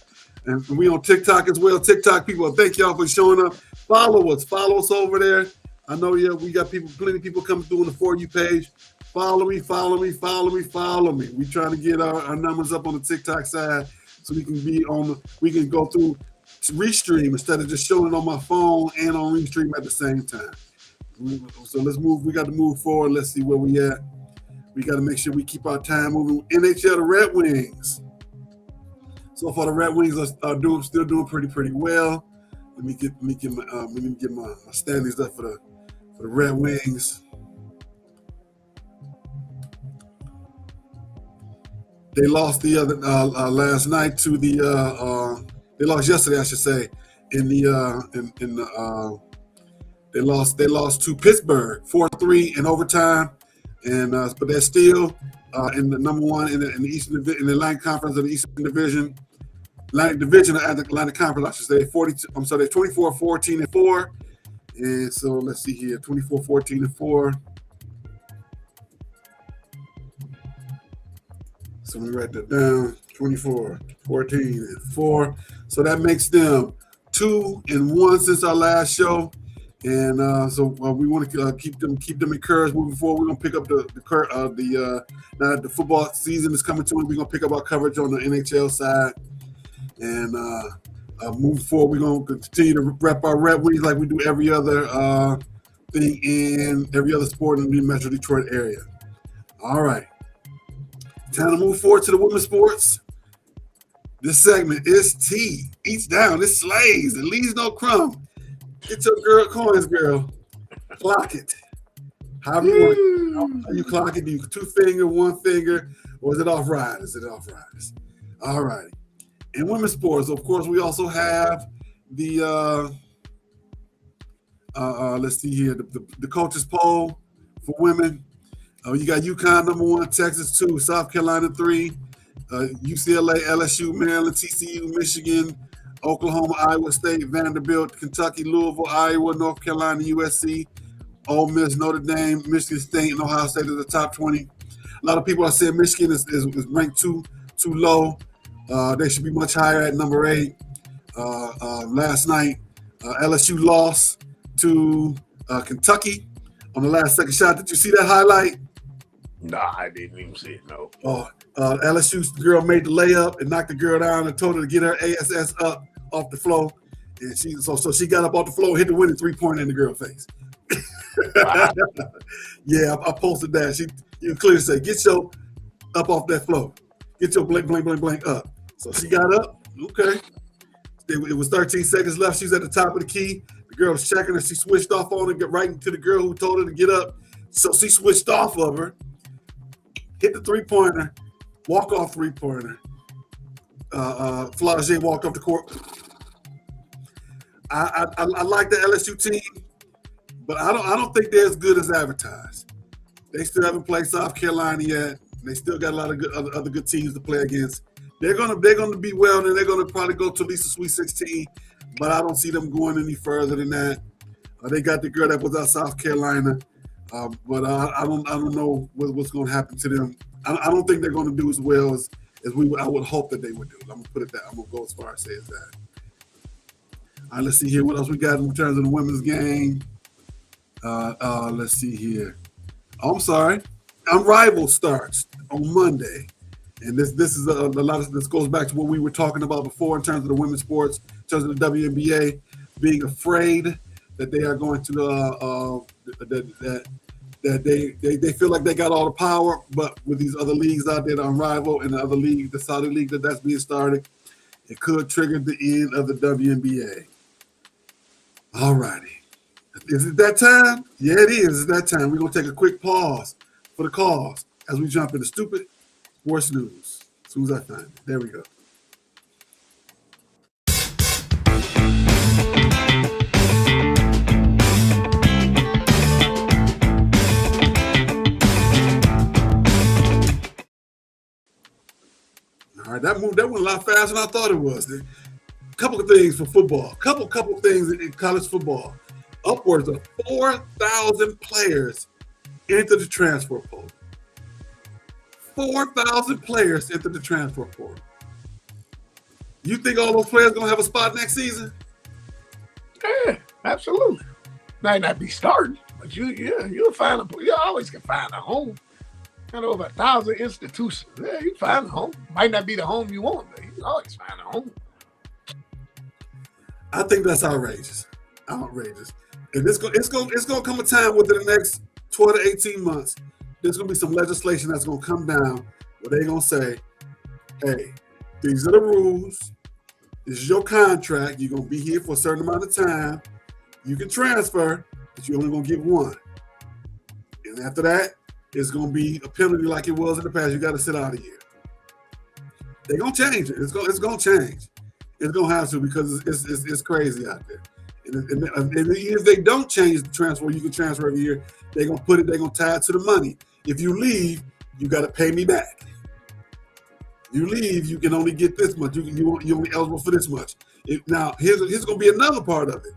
And we on TikTok as well. TikTok people, thank y'all for showing up. Follow us over there. I know we got plenty of people coming through on the For You page. Follow me. We trying to get our numbers up on the TikTok side so we can go through Restream instead of just showing it on my phone and on Restream at the same time. So let's move. We got to move forward. Let's see where we at. We got to make sure we keep our time moving. NHL, the Red Wings. So far, the Red Wings are still doing pretty well. Let me get my standings up for the Red Wings. They lost the other last night to the. They lost yesterday, I should say. They lost to Pittsburgh 4-3 in overtime, and but they're still in the number 1 in the Eastern in the Atlantic Conference of the Eastern Division. Atlantic Division of Atlantic Conference, I should say. 24-14-4, and so let's see here, 24-14-4. So let me write that down. 24-14-4. So that makes them 2-1 since our last show, and so we want to keep them encouraged moving forward. We're gonna pick up now that the football season is coming to, we're gonna pick up our coverage on the NHL side, and move forward. We're gonna continue to rep our Red Wings like we do every other thing in every other sport in the Metro Detroit area. All right, time to move forward to the women's sports. This segment is tea. Eats down. It slays. It leaves no crumb. Get your girl coins, girl. Clock it. However you want. How you clock it? Do you 2 finger, 1 finger, or is it off riders? Is it off riders? All righty. In women's sports, of course, we also have the let's see here, the coaches poll for women. You got UConn #1, Texas 2, South Carolina 3, UCLA, LSU, Maryland, TCU, Michigan, Oklahoma, Iowa State, Vanderbilt, Kentucky, Louisville, Iowa, North Carolina, USC, Ole Miss, Notre Dame, Michigan State, and Ohio State are the top 20. A lot of people are saying Michigan is ranked too low. They should be much higher at number 8. Last night, LSU lost to Kentucky on the last second shot. Did you see that highlight? Nah, I didn't even see it, no. LSU's girl made the layup and knocked the girl down and told her to get her ASS up off the floor. And she got up off the floor and hit the winning 3-pointer in the girl's face. Wow. Yeah, I posted that. You clearly say, get your up off that floor. Get your blank, blank, blank, blank up. So she got up. Okay. It was 13 seconds left. She's at the top of the key. The girl was checking her. She switched off on her, get right into the girl who told her to get up. So she switched off of her, hit the 3-pointer, walk-off 3-pointer. Flau'jae walked off the court. I like the LSU team, but I don't think they're as good as advertised. They still haven't played South Carolina yet. They still got a lot of other good teams to play against. They're gonna be well, and they're gonna probably go to at least a Sweet 16. But I don't see them going any further than that. They got the girl that was out South Carolina, but I don't know what's going to happen to them. I don't think they're going to do as well as I would hope that they would do. I'm going to put it that. I'm going to go as far as say as that. All right, let's see here. What else we got in terms of the women's game? Let's see here. Oh, I'm sorry. Unrivaled starts on Monday. And this is a lot of this goes back to what we were talking about before in terms of the women's sports, in terms of the WNBA being afraid that they are going to that they feel like they got all the power, but with these other leagues out there, the Unrivaled and the other league, the Saudi league that's being started, it could trigger the end of the WNBA. All righty. Is it that time? Yeah, it is. It's that time. We're going to take a quick pause for the calls as we jump into stupid sports news. As soon as I find it. There we go. All right, that went a lot faster than I thought it was. A couple of things for football. Couple things in college football. Upwards of 4,000 players entered the transfer portal. 4,000 players entered the transfer portal. You think all those players going to have a spot next season? Yeah, absolutely. Might not be starting, but you'll find you always can find a home. Got over 1,000 institutions. Yeah, you find a home. Might not be the home you want, but you can always find a home. I think that's outrageous. Outrageous. And it's gonna come a time within the next 12 to 18 months. There's gonna be some legislation that's gonna come down where they're gonna say, hey, these are the rules. This is your contract. You're gonna be here for a certain amount of time. You can transfer, but you're only gonna get one. And after that, it's gonna be a penalty like it was in the past. You gotta sit out a year. They're gonna change it. It's gonna change. It's gonna have to because it's crazy out there. And if they don't change the transfer, you can transfer every year. They're gonna tie it to the money. If you leave, you gotta pay me back. You leave, you can only get this much. You're only eligible for this much. Now, here's gonna be another part of it.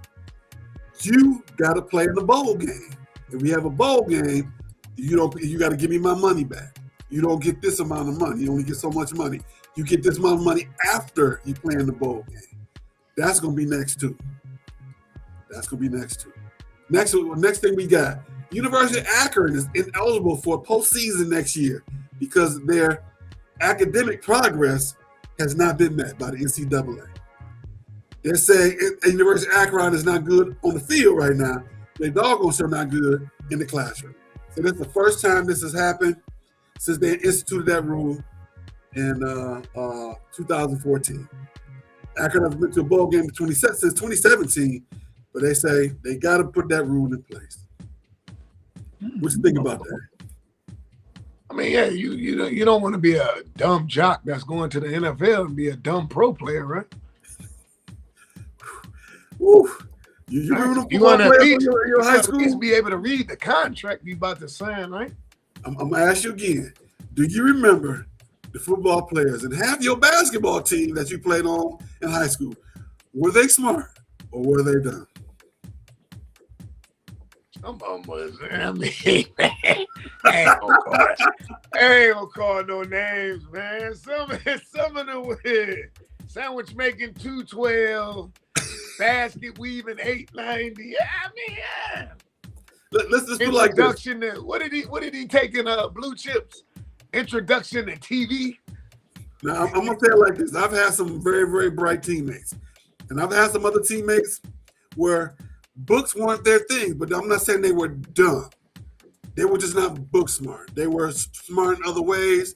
You gotta play in the bowl game. If we have a bowl game, you gotta give me my money back. You don't get this amount of money. You only get so much money. You get this amount of money after you play in the bowl game. That's gonna be next too. Next thing we got, University of Akron is ineligible for postseason next year because their academic progress has not been met by the NCAA. They're saying University of Akron is not good on the field right now. They doggone sure not good in the classroom. So that's the first time this has happened since they instituted that rule. in 2014. Akron has been to a bowl game since 2017, but they say they got to put that rule in place. What you think about that? I mean, yeah, you don't want to be a dumb jock that's going to the NFL and be a dumb pro player, right? Woo. You want to teach your high school? At least be able to read the contract you about to sign, right? I'm going to ask you again. Do you remember the football players and have your basketball team that you played on in high school? Were they smart or were they dumb? Some of them was, I mean, I ain't gonna call no names, man. Some of them were sandwich making 212, basket weaving 890. Yeah, I mean, yeah. Let's just put it like this. What did he take in Blue Chips? Introduction to TV. Now I'm gonna say it like this. I've had some very, very bright teammates, and I've had some other teammates where books weren't their thing, but I'm not saying they were dumb. They were just not book smart. They were smart in other ways.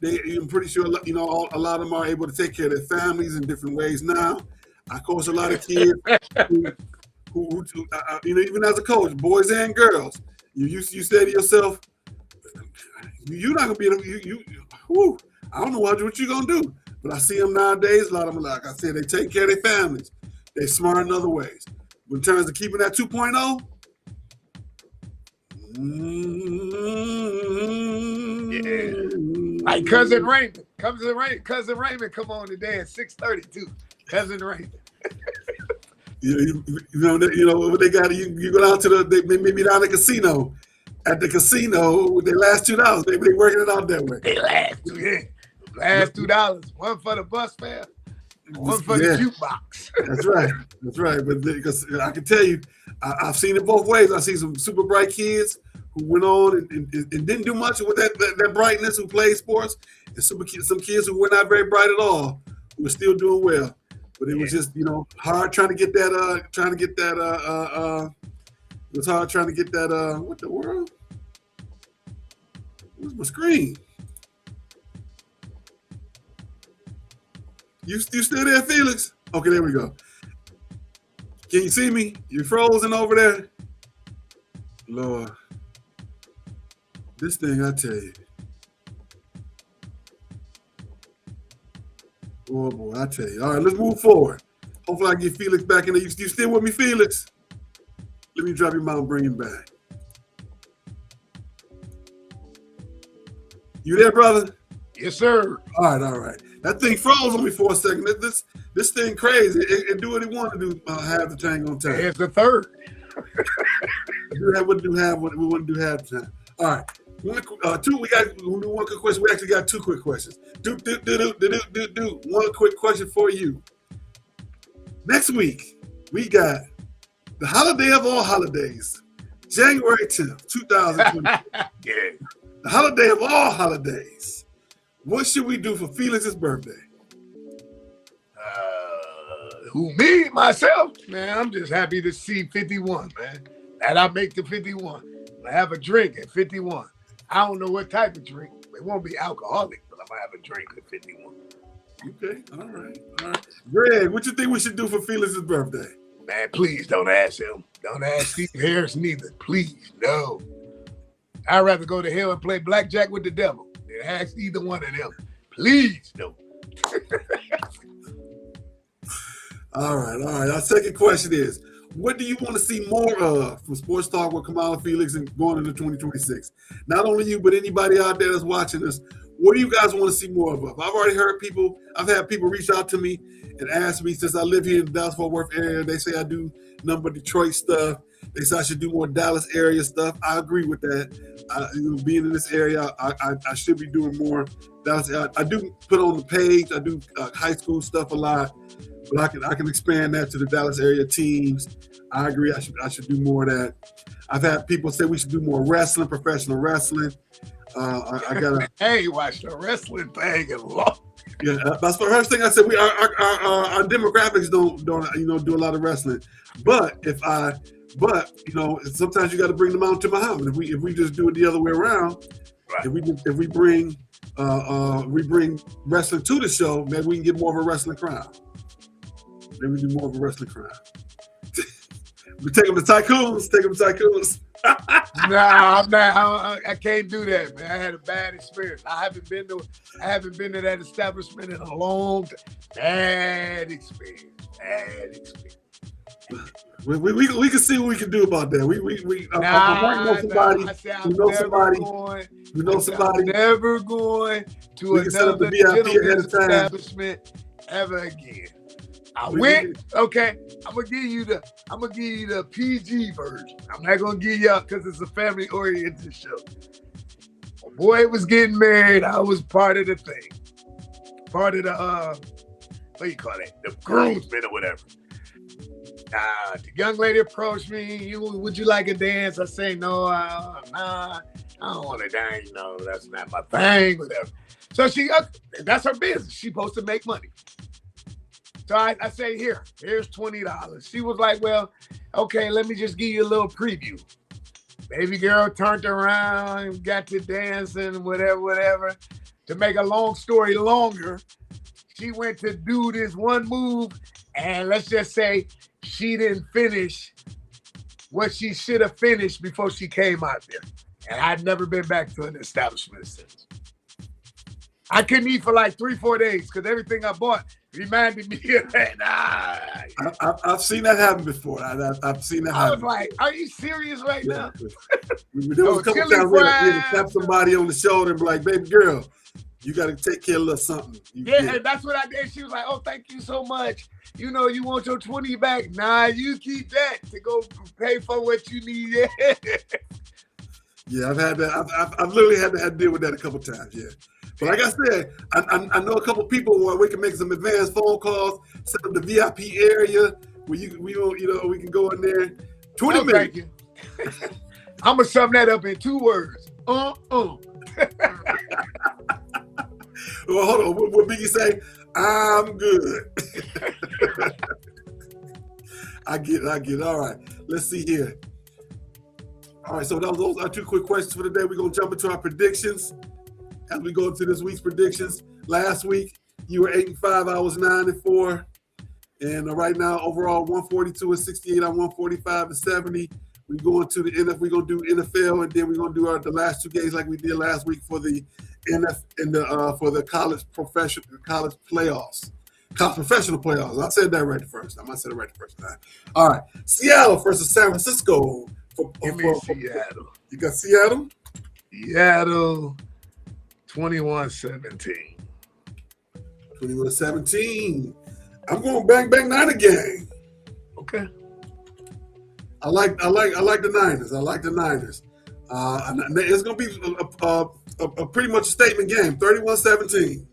I'm pretty sure, a lot of them are able to take care of their families in different ways now. I coach a lot of kids who even as a coach, boys and girls, you say to yourself, you're not gonna be able to, I don't know what you're gonna do. But I see them nowadays, a lot of them, like I said, they take care of their families. They're smart in other ways. But in terms of keeping that 2.0, yeah. Like Cousin Raymond. Cousin Raymond come on today at 6:30 too. Cousin Raymond. you know what they got. You go down to maybe down the casino. At the casino, they last $2. They working it out that way. They last $2. One for the bus fare, one for the jukebox. That's right. But because I can tell you, I've seen it both ways. I see some super bright kids who went on and didn't do much with that brightness, who played sports, and some kids who were not very bright at all, who were still doing well. But it was just hard trying to get that. It was hard trying to get that. What the world? Where's my screen? You still there, Felix? Okay, there we go. Can you see me? You frozen over there? Lord. This thing, I tell you. Oh, boy, I tell you. All right, let's move forward. Hopefully I get Felix back in there. You still with me, Felix? Let me drop him out and bring him back. You there, brother? Yes, sir. All right. That thing froze on me for a second. This thing crazy. It do what it want to do. Half the time on time. It's the third. We wouldn't do half the time. All right. We'll do one quick question. We actually got two quick questions. Do. One quick question for you. Next week, we got the holiday of all holidays, January 10th, 2020. Yeah. The holiday of all holidays. What should we do for Felix's birthday? Me, myself? Man, I'm just happy to see 51, man. That I make the 51. I have a drink at 51. I don't know what type of drink. It won't be alcoholic, but I'm going to have a drink at 51. Okay, all right. Greg, what you think we should do for Felix's birthday? Man, please don't ask him. Don't ask Steve Harris neither. Please, no. I'd rather go to hell and play blackjack with the devil than ask either one of them. Please, no. All right. Our second question is, what do you want to see more of from Sports Talk with Kamau Felix and going into 2026? Not only you, but anybody out there that's watching us, what do you guys want to see more of? I've had people reach out to me and ask me, since I live here in the Dallas-Fort Worth area, they say I do number Detroit stuff. They say I should do more Dallas area stuff. I agree with that. Being in this area, I should be doing more Dallas. I do put on the page. I do high school stuff a lot, but I can expand that to the Dallas area teams. I agree. I should do more of that. I've had people say we should do more wrestling, professional wrestling. I gotta. Hey, watch the wrestling thing and love. Yeah, that's the first thing I said. Our demographics don't do a lot of wrestling, but sometimes you got to bring them out to Muhammad. If we just do it the other way around, right. if we bring we bring wrestling to the show, maybe we can get more of a wrestling crowd. Maybe we do more of a wrestling crowd. We take them to Tycoons. Nah, I'm not. I can't do that, man. I had a bad experience. I haven't been to that establishment in a long time. Bad experience. We can see what we can do about that. I know somebody. We know somebody. I'm never going to another gentleman's establishment ever again. I went. Okay, I'm gonna give you the PG version. I'm not gonna give you up because it's a family-oriented show. My boy was getting married. I was part of the thing. Part of the what do you call that? The groomsmen or whatever. The young lady approached me. Would you like a dance? I say no. Nah, I don't want to dance. No, that's not my thing. Whatever. So that's her business. She's supposed to make money. So I say, here's $20. She was like, well, okay, let me just give you a little preview. Baby girl turned around, got to dancing, whatever. To make a long story longer, she went to do this one move, and let's just say she didn't finish what she should have finished before she came out there. And I'd never been back to an establishment since. I couldn't eat for like 3-4 days because everything I bought reminded me of that. I've seen that happen before. I've seen that happen. I was like, are you serious right now? There was a couple times where you tap somebody on the shoulder and be like, baby girl, you got to take care of a little something. And that's what I did. She was like, oh, thank you so much. You know, you want your 20 back. Nah, you keep that to go pay for what you need. Yeah, I've had that. I've literally had to deal with that a couple times, yeah. But like I said, I know a couple people where we can make some advanced phone calls, set up the VIP area where we can go in there. 20 minutes. I'm gonna sum that up in 2 words. Well, hold on. What Biggie say? I'm good. I get it. All right. Let's see here. All right. So those are 2 quick questions for today. We're gonna jump into our predictions. As we go into this week's predictions, last week you were 8-5, I was 9-4, and right now overall 142-68, I'm 145-70. We're going to the NFL. We're gonna do NFL, and then we're gonna do the last 2 games like we did last week for the for the college professional playoffs, college professional playoffs. I said that right the first time. I said it right the first time. All right, Seattle versus San Francisco. Give me Seattle. You got Seattle. Seattle. 21-17. 21-17. I'm going bang Niner gang. Okay. I like the Niners. It's going to be a pretty much a statement game. 31-17.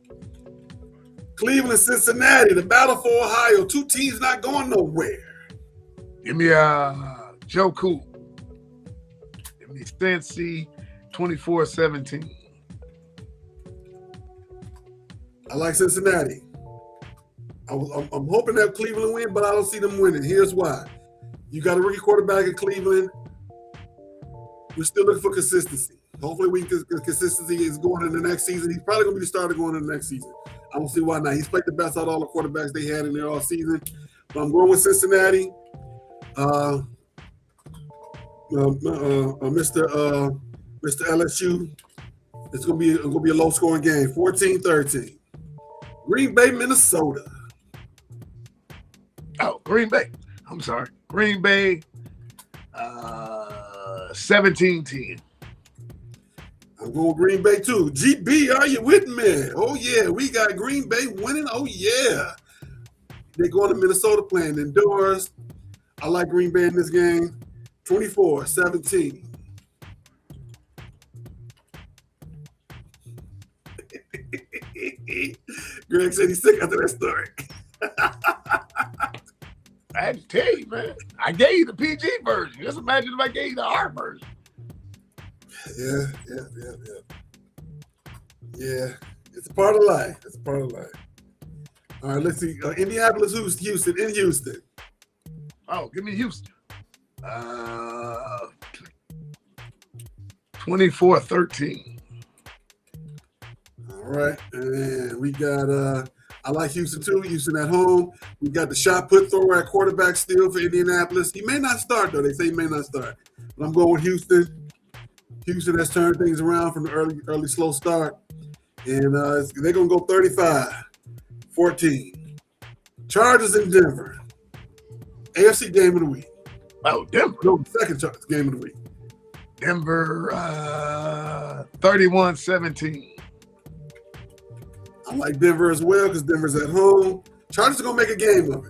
Cleveland, Cincinnati, the battle for Ohio. 2 teams not going nowhere. Give me Joe Cool. Give me Cincy. 24-17. I like Cincinnati. I'm hoping that Cleveland win, but I don't see them winning. Here's why. You got a rookie quarterback in Cleveland. We're still looking for consistency. Hopefully consistency is going in the next season. He's probably going to be the starter going in the next season. I don't see why not. He's played the best out of all the quarterbacks they had in there all season. But I'm going with Cincinnati. Mr. LSU. It's going to be a low-scoring game. 14-13. Green Bay, Minnesota. Oh, Green Bay. I'm sorry. Green Bay, 17-10. I'm going Green Bay, too. GB, are you with me? Oh, yeah. We got Green Bay winning. Oh, yeah. They're going to Minnesota playing indoors. I like Green Bay in this game. 24-17. Greg said he's sick after that story. I had to tell you, man. I gave you the PG version. Just imagine if I gave you the R version. Yeah. It's a part of life. All right, let's see. Indianapolis, Houston. In Houston. Oh, give me Houston. 24-13. right. And we got I like Houston too. Houston at home. We got the shot put thrower at quarterback still for Indianapolis. He may not start though. They say he may not start. But I'm going with Houston. Houston has turned things around from the early slow start. And they're gonna go 35-14. Chargers in Denver. AFC game of the week. Oh, Denver. No, the second game of the week. Denver 31-17. I like Denver as well because Denver's at home. Chargers are going to make a game of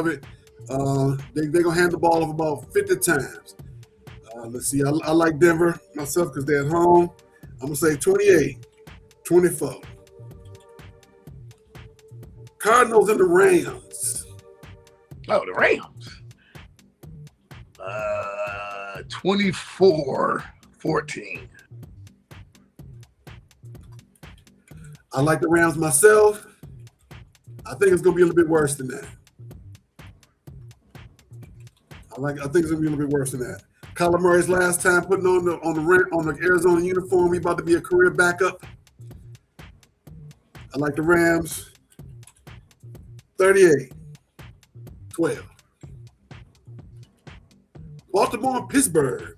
it. They're going to hand the ball off about 50 times. Let's see. I like Denver myself because they're at home. I'm going to say 28-24. Cardinals and the Rams. Oh, the Rams. 24-14. I like the Rams myself. I think it's going to be a little bit worse than that. I think it's going to be a little bit worse than that. Kyler Murray's last time putting on the Arizona uniform, he's about to be a career backup. I like the Rams. 38-12. Baltimore and Pittsburgh.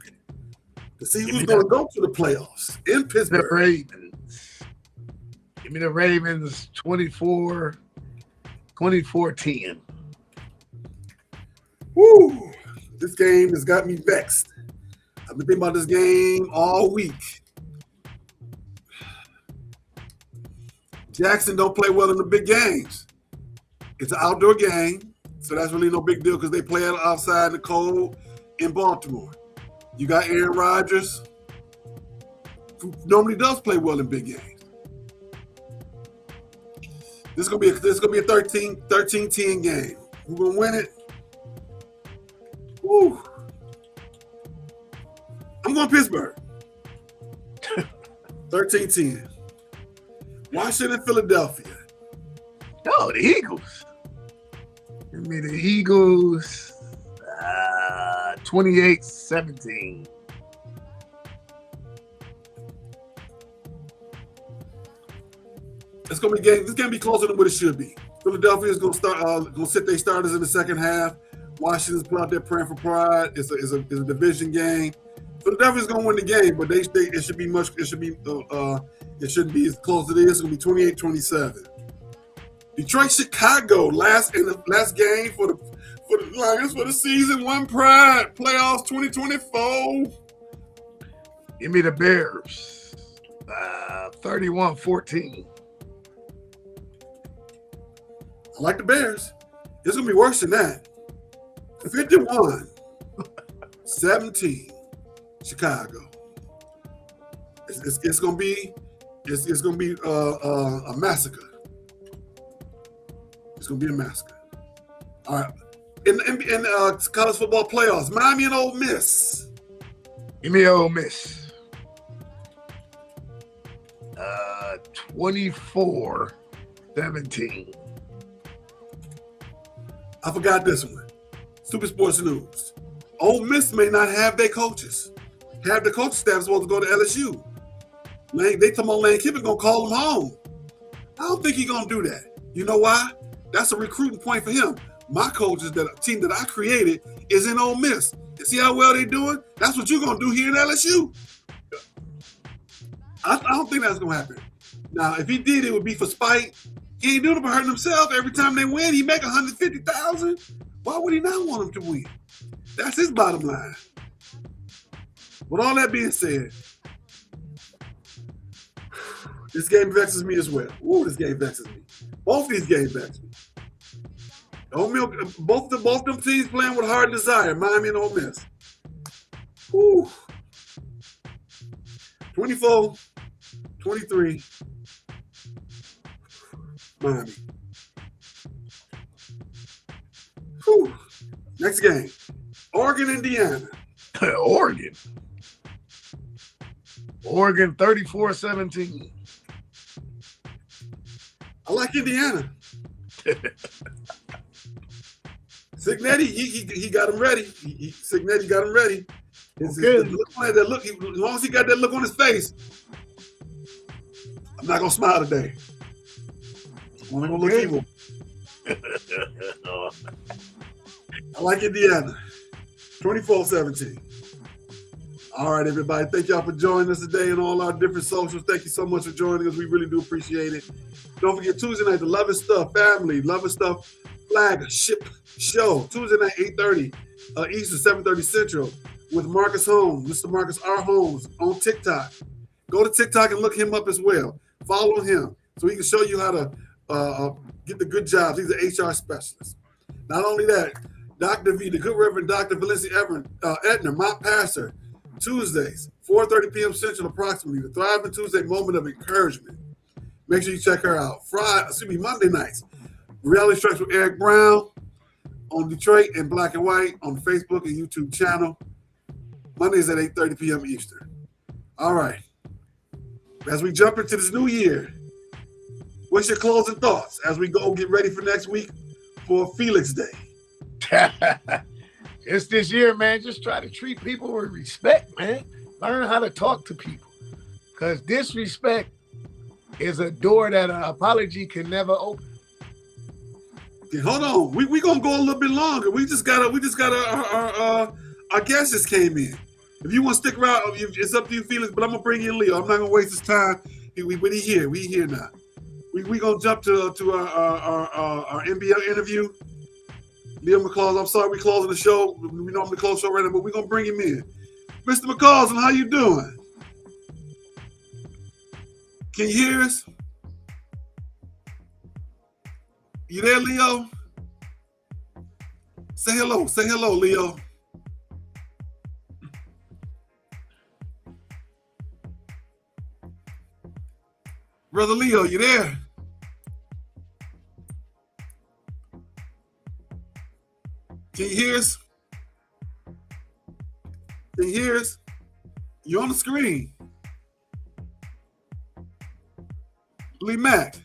To see who's going to go to the playoffs in Pittsburgh. The Ravens. Give me the Ravens 24-10. Woo! This game has got me vexed. I've been thinking about this game all week. Jackson don't play well in the big games. It's an outdoor game, so that's really no big deal because they play outside in the cold in Baltimore. You got Aaron Rodgers, who normally does play well in big games. This is gonna be a 13-10 game. Who's gonna win it? Woo! I'm going Pittsburgh. 13-10. Washington, Philadelphia. Oh, the Eagles. Give me the Eagles 28-17. It's gonna be game. This game be closer than what it should be. Philadelphia is gonna sit their starters in the second half. Washington's out there praying for pride. It's a division game. Philadelphia's gonna win the game, but it shouldn't be as close as it is. It's gonna be 28-27. Detroit, Chicago, last game for the Lions for the season. One pride playoffs 2024. Give me the Bears 31-14. I like the Bears. It's gonna be worse than that. 51-17. Chicago. It's gonna be a massacre. It's gonna be a massacre. All right. In college football playoffs, Miami and Ole Miss. Give me Ole Miss 24-17. I forgot this one. Super Sports News. Ole Miss may not have their coaches. Have the coaching staff supposed to go to LSU. They talking about Lane Kiffin gonna call them home. I don't think he's gonna do that. You know why? That's a recruiting point for him. My coaches, team that I created, is in Ole Miss. You see how well they're doing? That's what you're gonna do here in LSU. I don't think that's gonna happen. Now, if he did, it would be for spite. He ain't doing it for hurting himself. Every time they win, he make $150,000. Why would he not want him to win? That's his bottom line. With all that being said, this game vexes me as well. Ooh, this game vexes me. Both these games vex me. Both them teams playing with hard desire, Miami and Ole Miss. Ooh. 24-23. Miami. Whew. Next game. Oregon, Indiana. Oregon 34-17. I like Indiana. Signetti, he got him ready. Signetti got him ready. As long as he got that look on his face. I'm not gonna smile today. I'm only gonna look evil. I like Indiana. 24-17. All right, everybody. Thank y'all for joining us today on all our different socials. Thank you so much for joining us. We really do appreciate it. Don't forget Tuesday night, the Love and Stuff family, Love and Stuff flag ship show. Tuesday night, 8:30 Eastern, 7:30 Central, with Marcus Holmes, Mr. Marcus R. Holmes on TikTok. Go to TikTok and look him up as well. Follow him so he can show you how to get the good jobs. He's an HR specialist. Not only that, Dr. V, the good Reverend Dr. Valencia Edner, Mount Pastor, Tuesdays, 4:30 p.m. Central approximately, the Thriving Tuesday Moment of Encouragement. Make sure you check her out. Monday nights, Reality Strikes with Eric Brown on Detroit and Black and White on the Facebook and YouTube channel. Mondays at 8:30 p.m. Eastern. All right. As we jump into this new year, what's your closing thoughts as we go get ready for next week for Felix Day? Just this year, man, just try to treat people with respect, man. Learn how to talk to people. Because disrespect is a door that an apology can never open. Okay, hold on. We gonna go a little bit longer. Our guest just came in. If you want to stick around, it's up to you, Felix, but I'm gonna bring in Leo. I'm not gonna waste his time. But he here. We here now. We gonna jump to our NBA interview. Leo McCausland, I'm sorry we closing the show. We normally close the show right now, but we're gonna bring him in. Mr. McCausland, how you doing? Can you hear us? You there, Leo? Say hello. Say hello, Leo. Brother Leo, you there? Can you hear us? Can you hear us? You're on the screen. Lee Mack.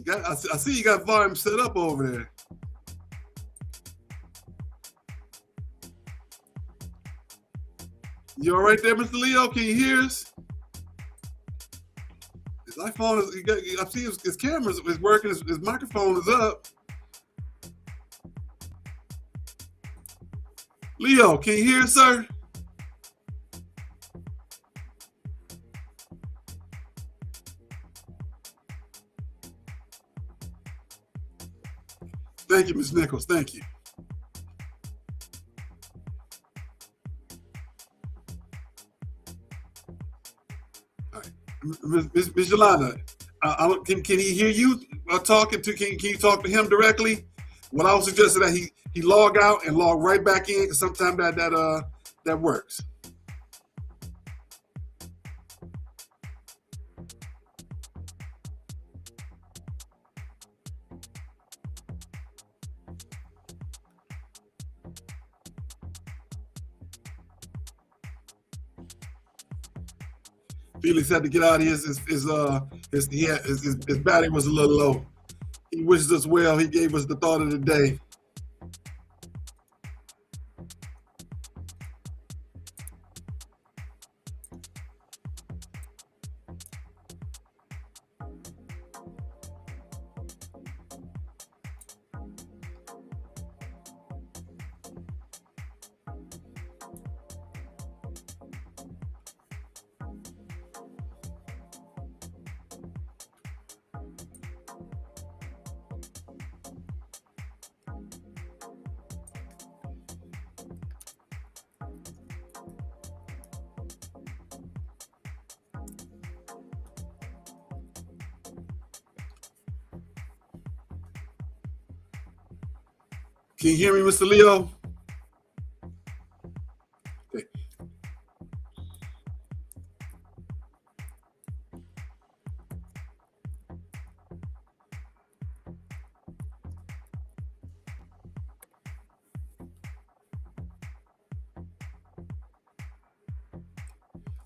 I see you got volume set up over there. You all right there, Mr. Leo? Can you hear us? His iPhone is, I see his camera is working, his microphone is up. Leo, can you hear us, sir? Thank you, Ms. Nichols. Thank you. All right. Ms. Yolanda, can he hear you talking to? Can you talk to him directly? What I would suggest is that he log out and log right back in, because sometimes that works. Felix had to get out of his battery was a little low. He wishes us well. He gave us the thought of the day. Can you hear me, Mr. Leo? Okay.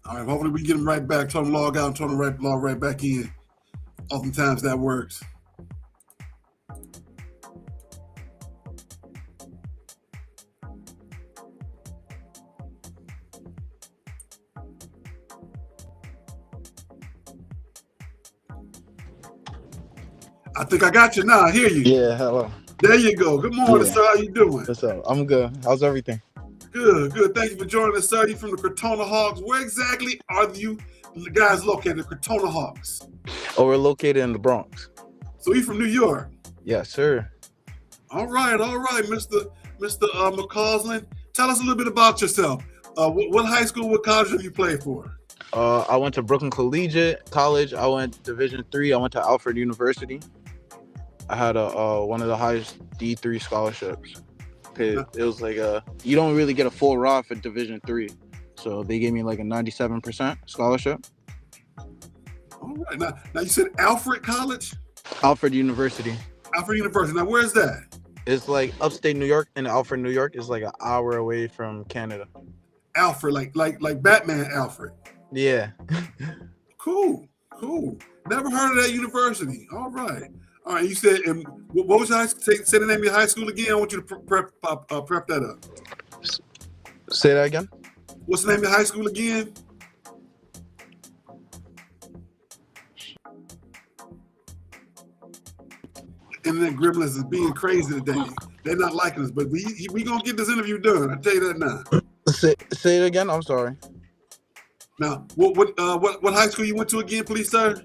All right, hopefully we get him right back. Tell him log out and tell him log right back in. Oftentimes that works. I think I got you now. I hear you. Yeah, hello. There you go. Good morning, sir. How you doing? What's up? I'm good. How's everything? Good, good. Thank you for joining us, sir. You from the Crotona Hawks. Where exactly are you guys located, the Crotona Hawks? Oh, we're located in the Bronx. So you from New York? Yes, sir. All right, Mr. McCausland. Tell us a little bit about yourself. What high school, what college have you played for? I went to Brooklyn Collegiate College. I went Division III. I went to Alfred University. I had one of the highest D3 scholarships. It was like you don't really get a full ride for Division III, so they gave me like a 97% scholarship. All right. Now you said Alfred College? Alfred University. Alfred University. Now where's that? It's like upstate New York, and Alfred, New York is like an hour away from Canada. Alfred, like Batman Alfred. Yeah. Cool. Never heard of that university. All right. You said, and what was your high school? Say the name of your high school again. I want you to prep that up. Say that again. What's the name of your high school again? Internet gremlins is being crazy today. They're not liking us, but we gonna get this interview done. I tell you that now. Say it again. I'm sorry. Now, what high school you went to again, please, sir?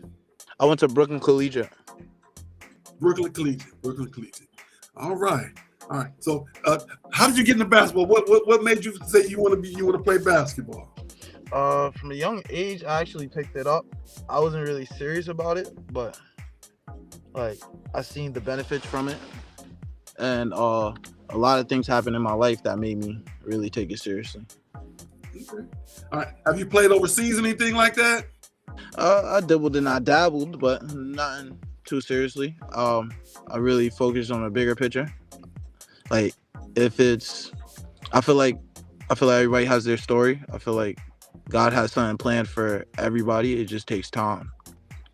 I went to Brooklyn Collegiate. Brooklyn Collegiate. All right. So, how did you get into basketball? What made you say you want to play basketball? From a young age, I actually picked it up. I wasn't really serious about it, but like I seen the benefits from it, and a lot of things happened in my life that made me really take it seriously. Okay. All right. Have you played overseas, anything like that? I dabbled and I dabbled, but nothing too seriously. I really focused on a bigger picture. Like I feel like everybody has their story. I feel like God has something planned for everybody. It just takes time,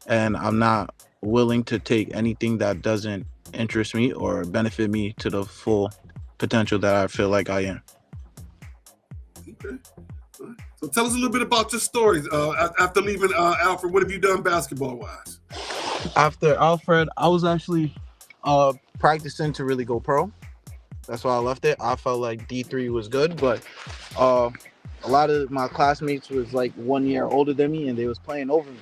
and I'm not willing to take anything that doesn't interest me or benefit me to the full potential that I feel like I am. Okay. So tell us a little bit about your stories. After leaving Alfred, what have you done basketball-wise? After Alfred, I was actually practicing to really go pro. That's why I left it. I felt like D3 was good, but a lot of my classmates was like 1 year older than me, and they was playing over me.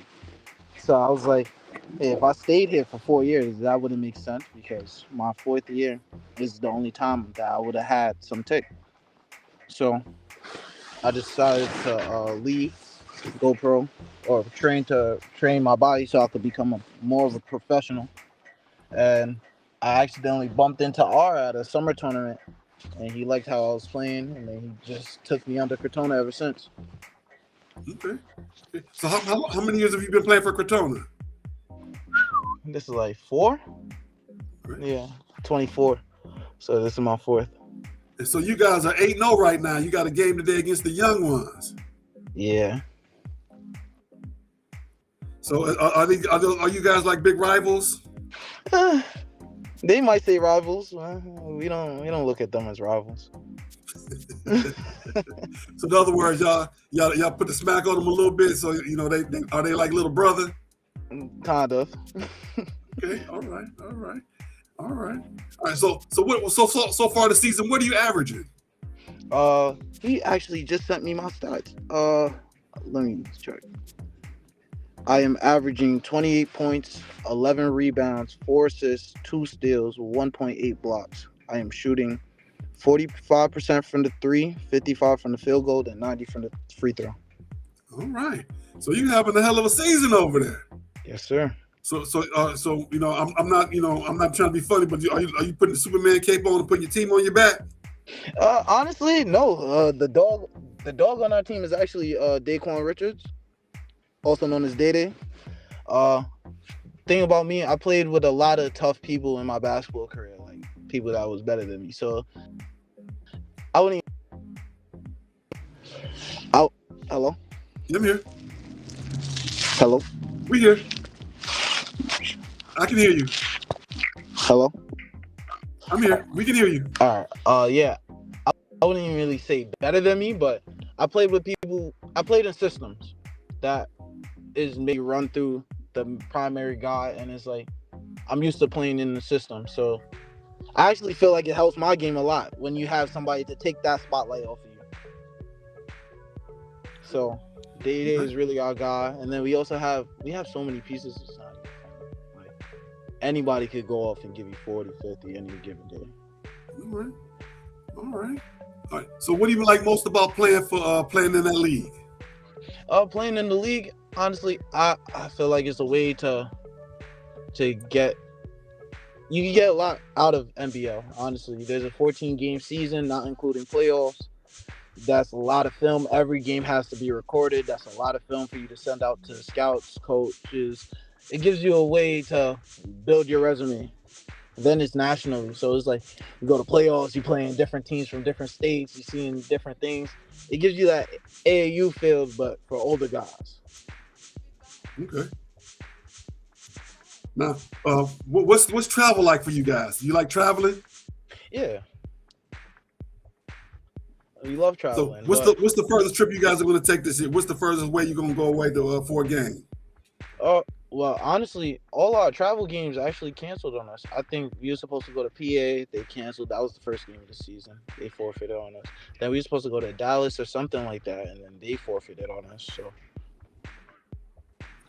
So I was like, hey, if I stayed here for 4 years, that wouldn't make sense, because my 4th year is the only time that I would have had some tick. So I decided to leave, go pro, or train my body so I could become more of a professional. And I accidentally bumped into R at a summer tournament, and he liked how I was playing, and then he just took me under Crotona ever since. Okay. So how many years have you been playing for Crotona? This is like 4? Right. Yeah, 24. So this is my 4th. And so you guys are 8-0 right now. You got a game today against the young ones. Yeah. So are you guys like big rivals? They might say rivals. We don't look at them as rivals. So in other words, y'all put the smack on them a little bit. So you know they are they like little brother? Kind of. Okay. All right. So far this season, what are you averaging? He actually just sent me my stats. Let me check. I am averaging 28 points, 11 rebounds, 4 assists, 2 steals, 1.8 blocks. I am shooting 45% from the 3, 55 from the field goal, and 90 from the free throw. All right. So you having a hell of a season over there. Yes, sir. So you know, I'm not trying to be funny, but are you putting the Superman cape on and putting your team on your back? Honestly, no. The dog on our team is actually Daquan Richards, also known as Day. Thing about me, I played with a lot of tough people in my basketball career, like people that was better than me. So I wouldn't. Hello. I'm here. Hello. We here. I can hear you. Hello. I'm here. We can hear you. All right. Yeah. I wouldn't even really say better than me, but I played with people. I played in systems that is maybe run through the primary guy, and it's like I'm used to playing in the system, so I actually feel like it helps my game a lot when you have somebody to take that spotlight off of you. So Day is really our guy, and then we have so many pieces to sign. Like anybody could go off and give you 40, 50 any given day. All right. So what do you like most about playing in that league? Playing in the league, honestly, I feel like it's a way to get. You can get a lot out of NBL. Honestly, there's a 14-game season, not including playoffs. That's a lot of film. Every game has to be recorded. That's a lot of film for you to send out to scouts, coaches. It gives you a way to build your resume. Then it's nationally. So it's like you go to playoffs, you play in different teams from different states, you're seeing different things. It gives you that AAU feel, but for older guys. Okay. Now, what's travel like for you guys? You like traveling? Yeah. We love traveling. So what's the furthest trip you guys are going to take this year? What's the furthest way you're going to go away for a game? Well, honestly, all our travel games actually canceled on us. I think we were supposed to go to PA. They canceled. That was the first game of the season. They forfeited on us. Then we were supposed to go to Dallas or something like that, and then they forfeited on us. So,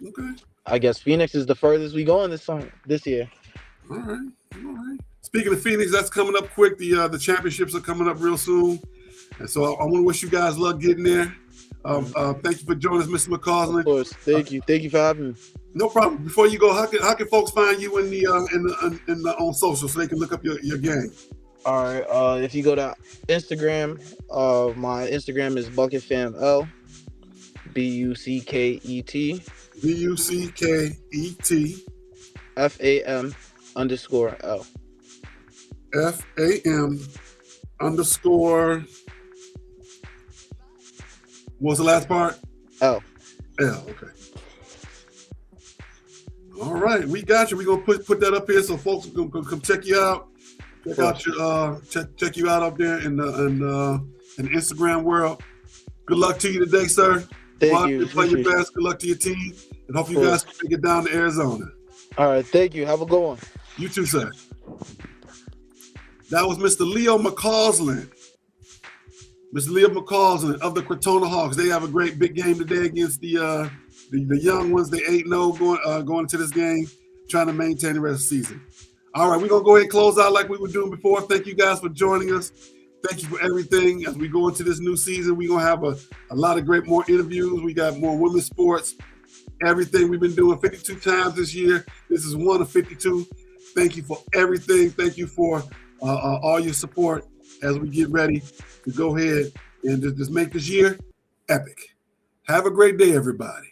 okay. I guess Phoenix is the furthest we going this year. All right. Speaking of Phoenix, that's coming up quick. The championships are coming up real soon, and so I want to wish you guys luck getting there. Thank you for joining us, Mr. McCausland. Of course. Thank you for having me. No problem. Before you go, how can folks find you in on social so they can look up your game? All right. If you go to Instagram, my Instagram is BucketFamL, BUCKET. BUCKET. FAM_L. FAM_. What's the last part? L. Okay. All right, we got you. We're gonna put that up here so folks can come check you out. Check you out up there in the Instagram world. Good luck to you today, sir. Thank you. Play your best. Good luck to your team, and hope you guys can make it down to Arizona. All right, thank you. Have a good one. You too, sir. That was Mr. Leo McCausland. Mr. Leo McCausland of the Crotona Hawks. They have a great big game today against the young ones. They 8-0 going into this game, trying to maintain the rest of the season. All right, we're going to go ahead and close out like we were doing before. Thank you guys for joining us. Thank you for everything. As we go into this new season, we're going to have a lot of more interviews. We got more women's sports, everything we've been doing 52 times this year. This is one of 52. Thank you for everything. Thank you for all your support as we get ready to go ahead and just make this year epic. Have a great day, everybody.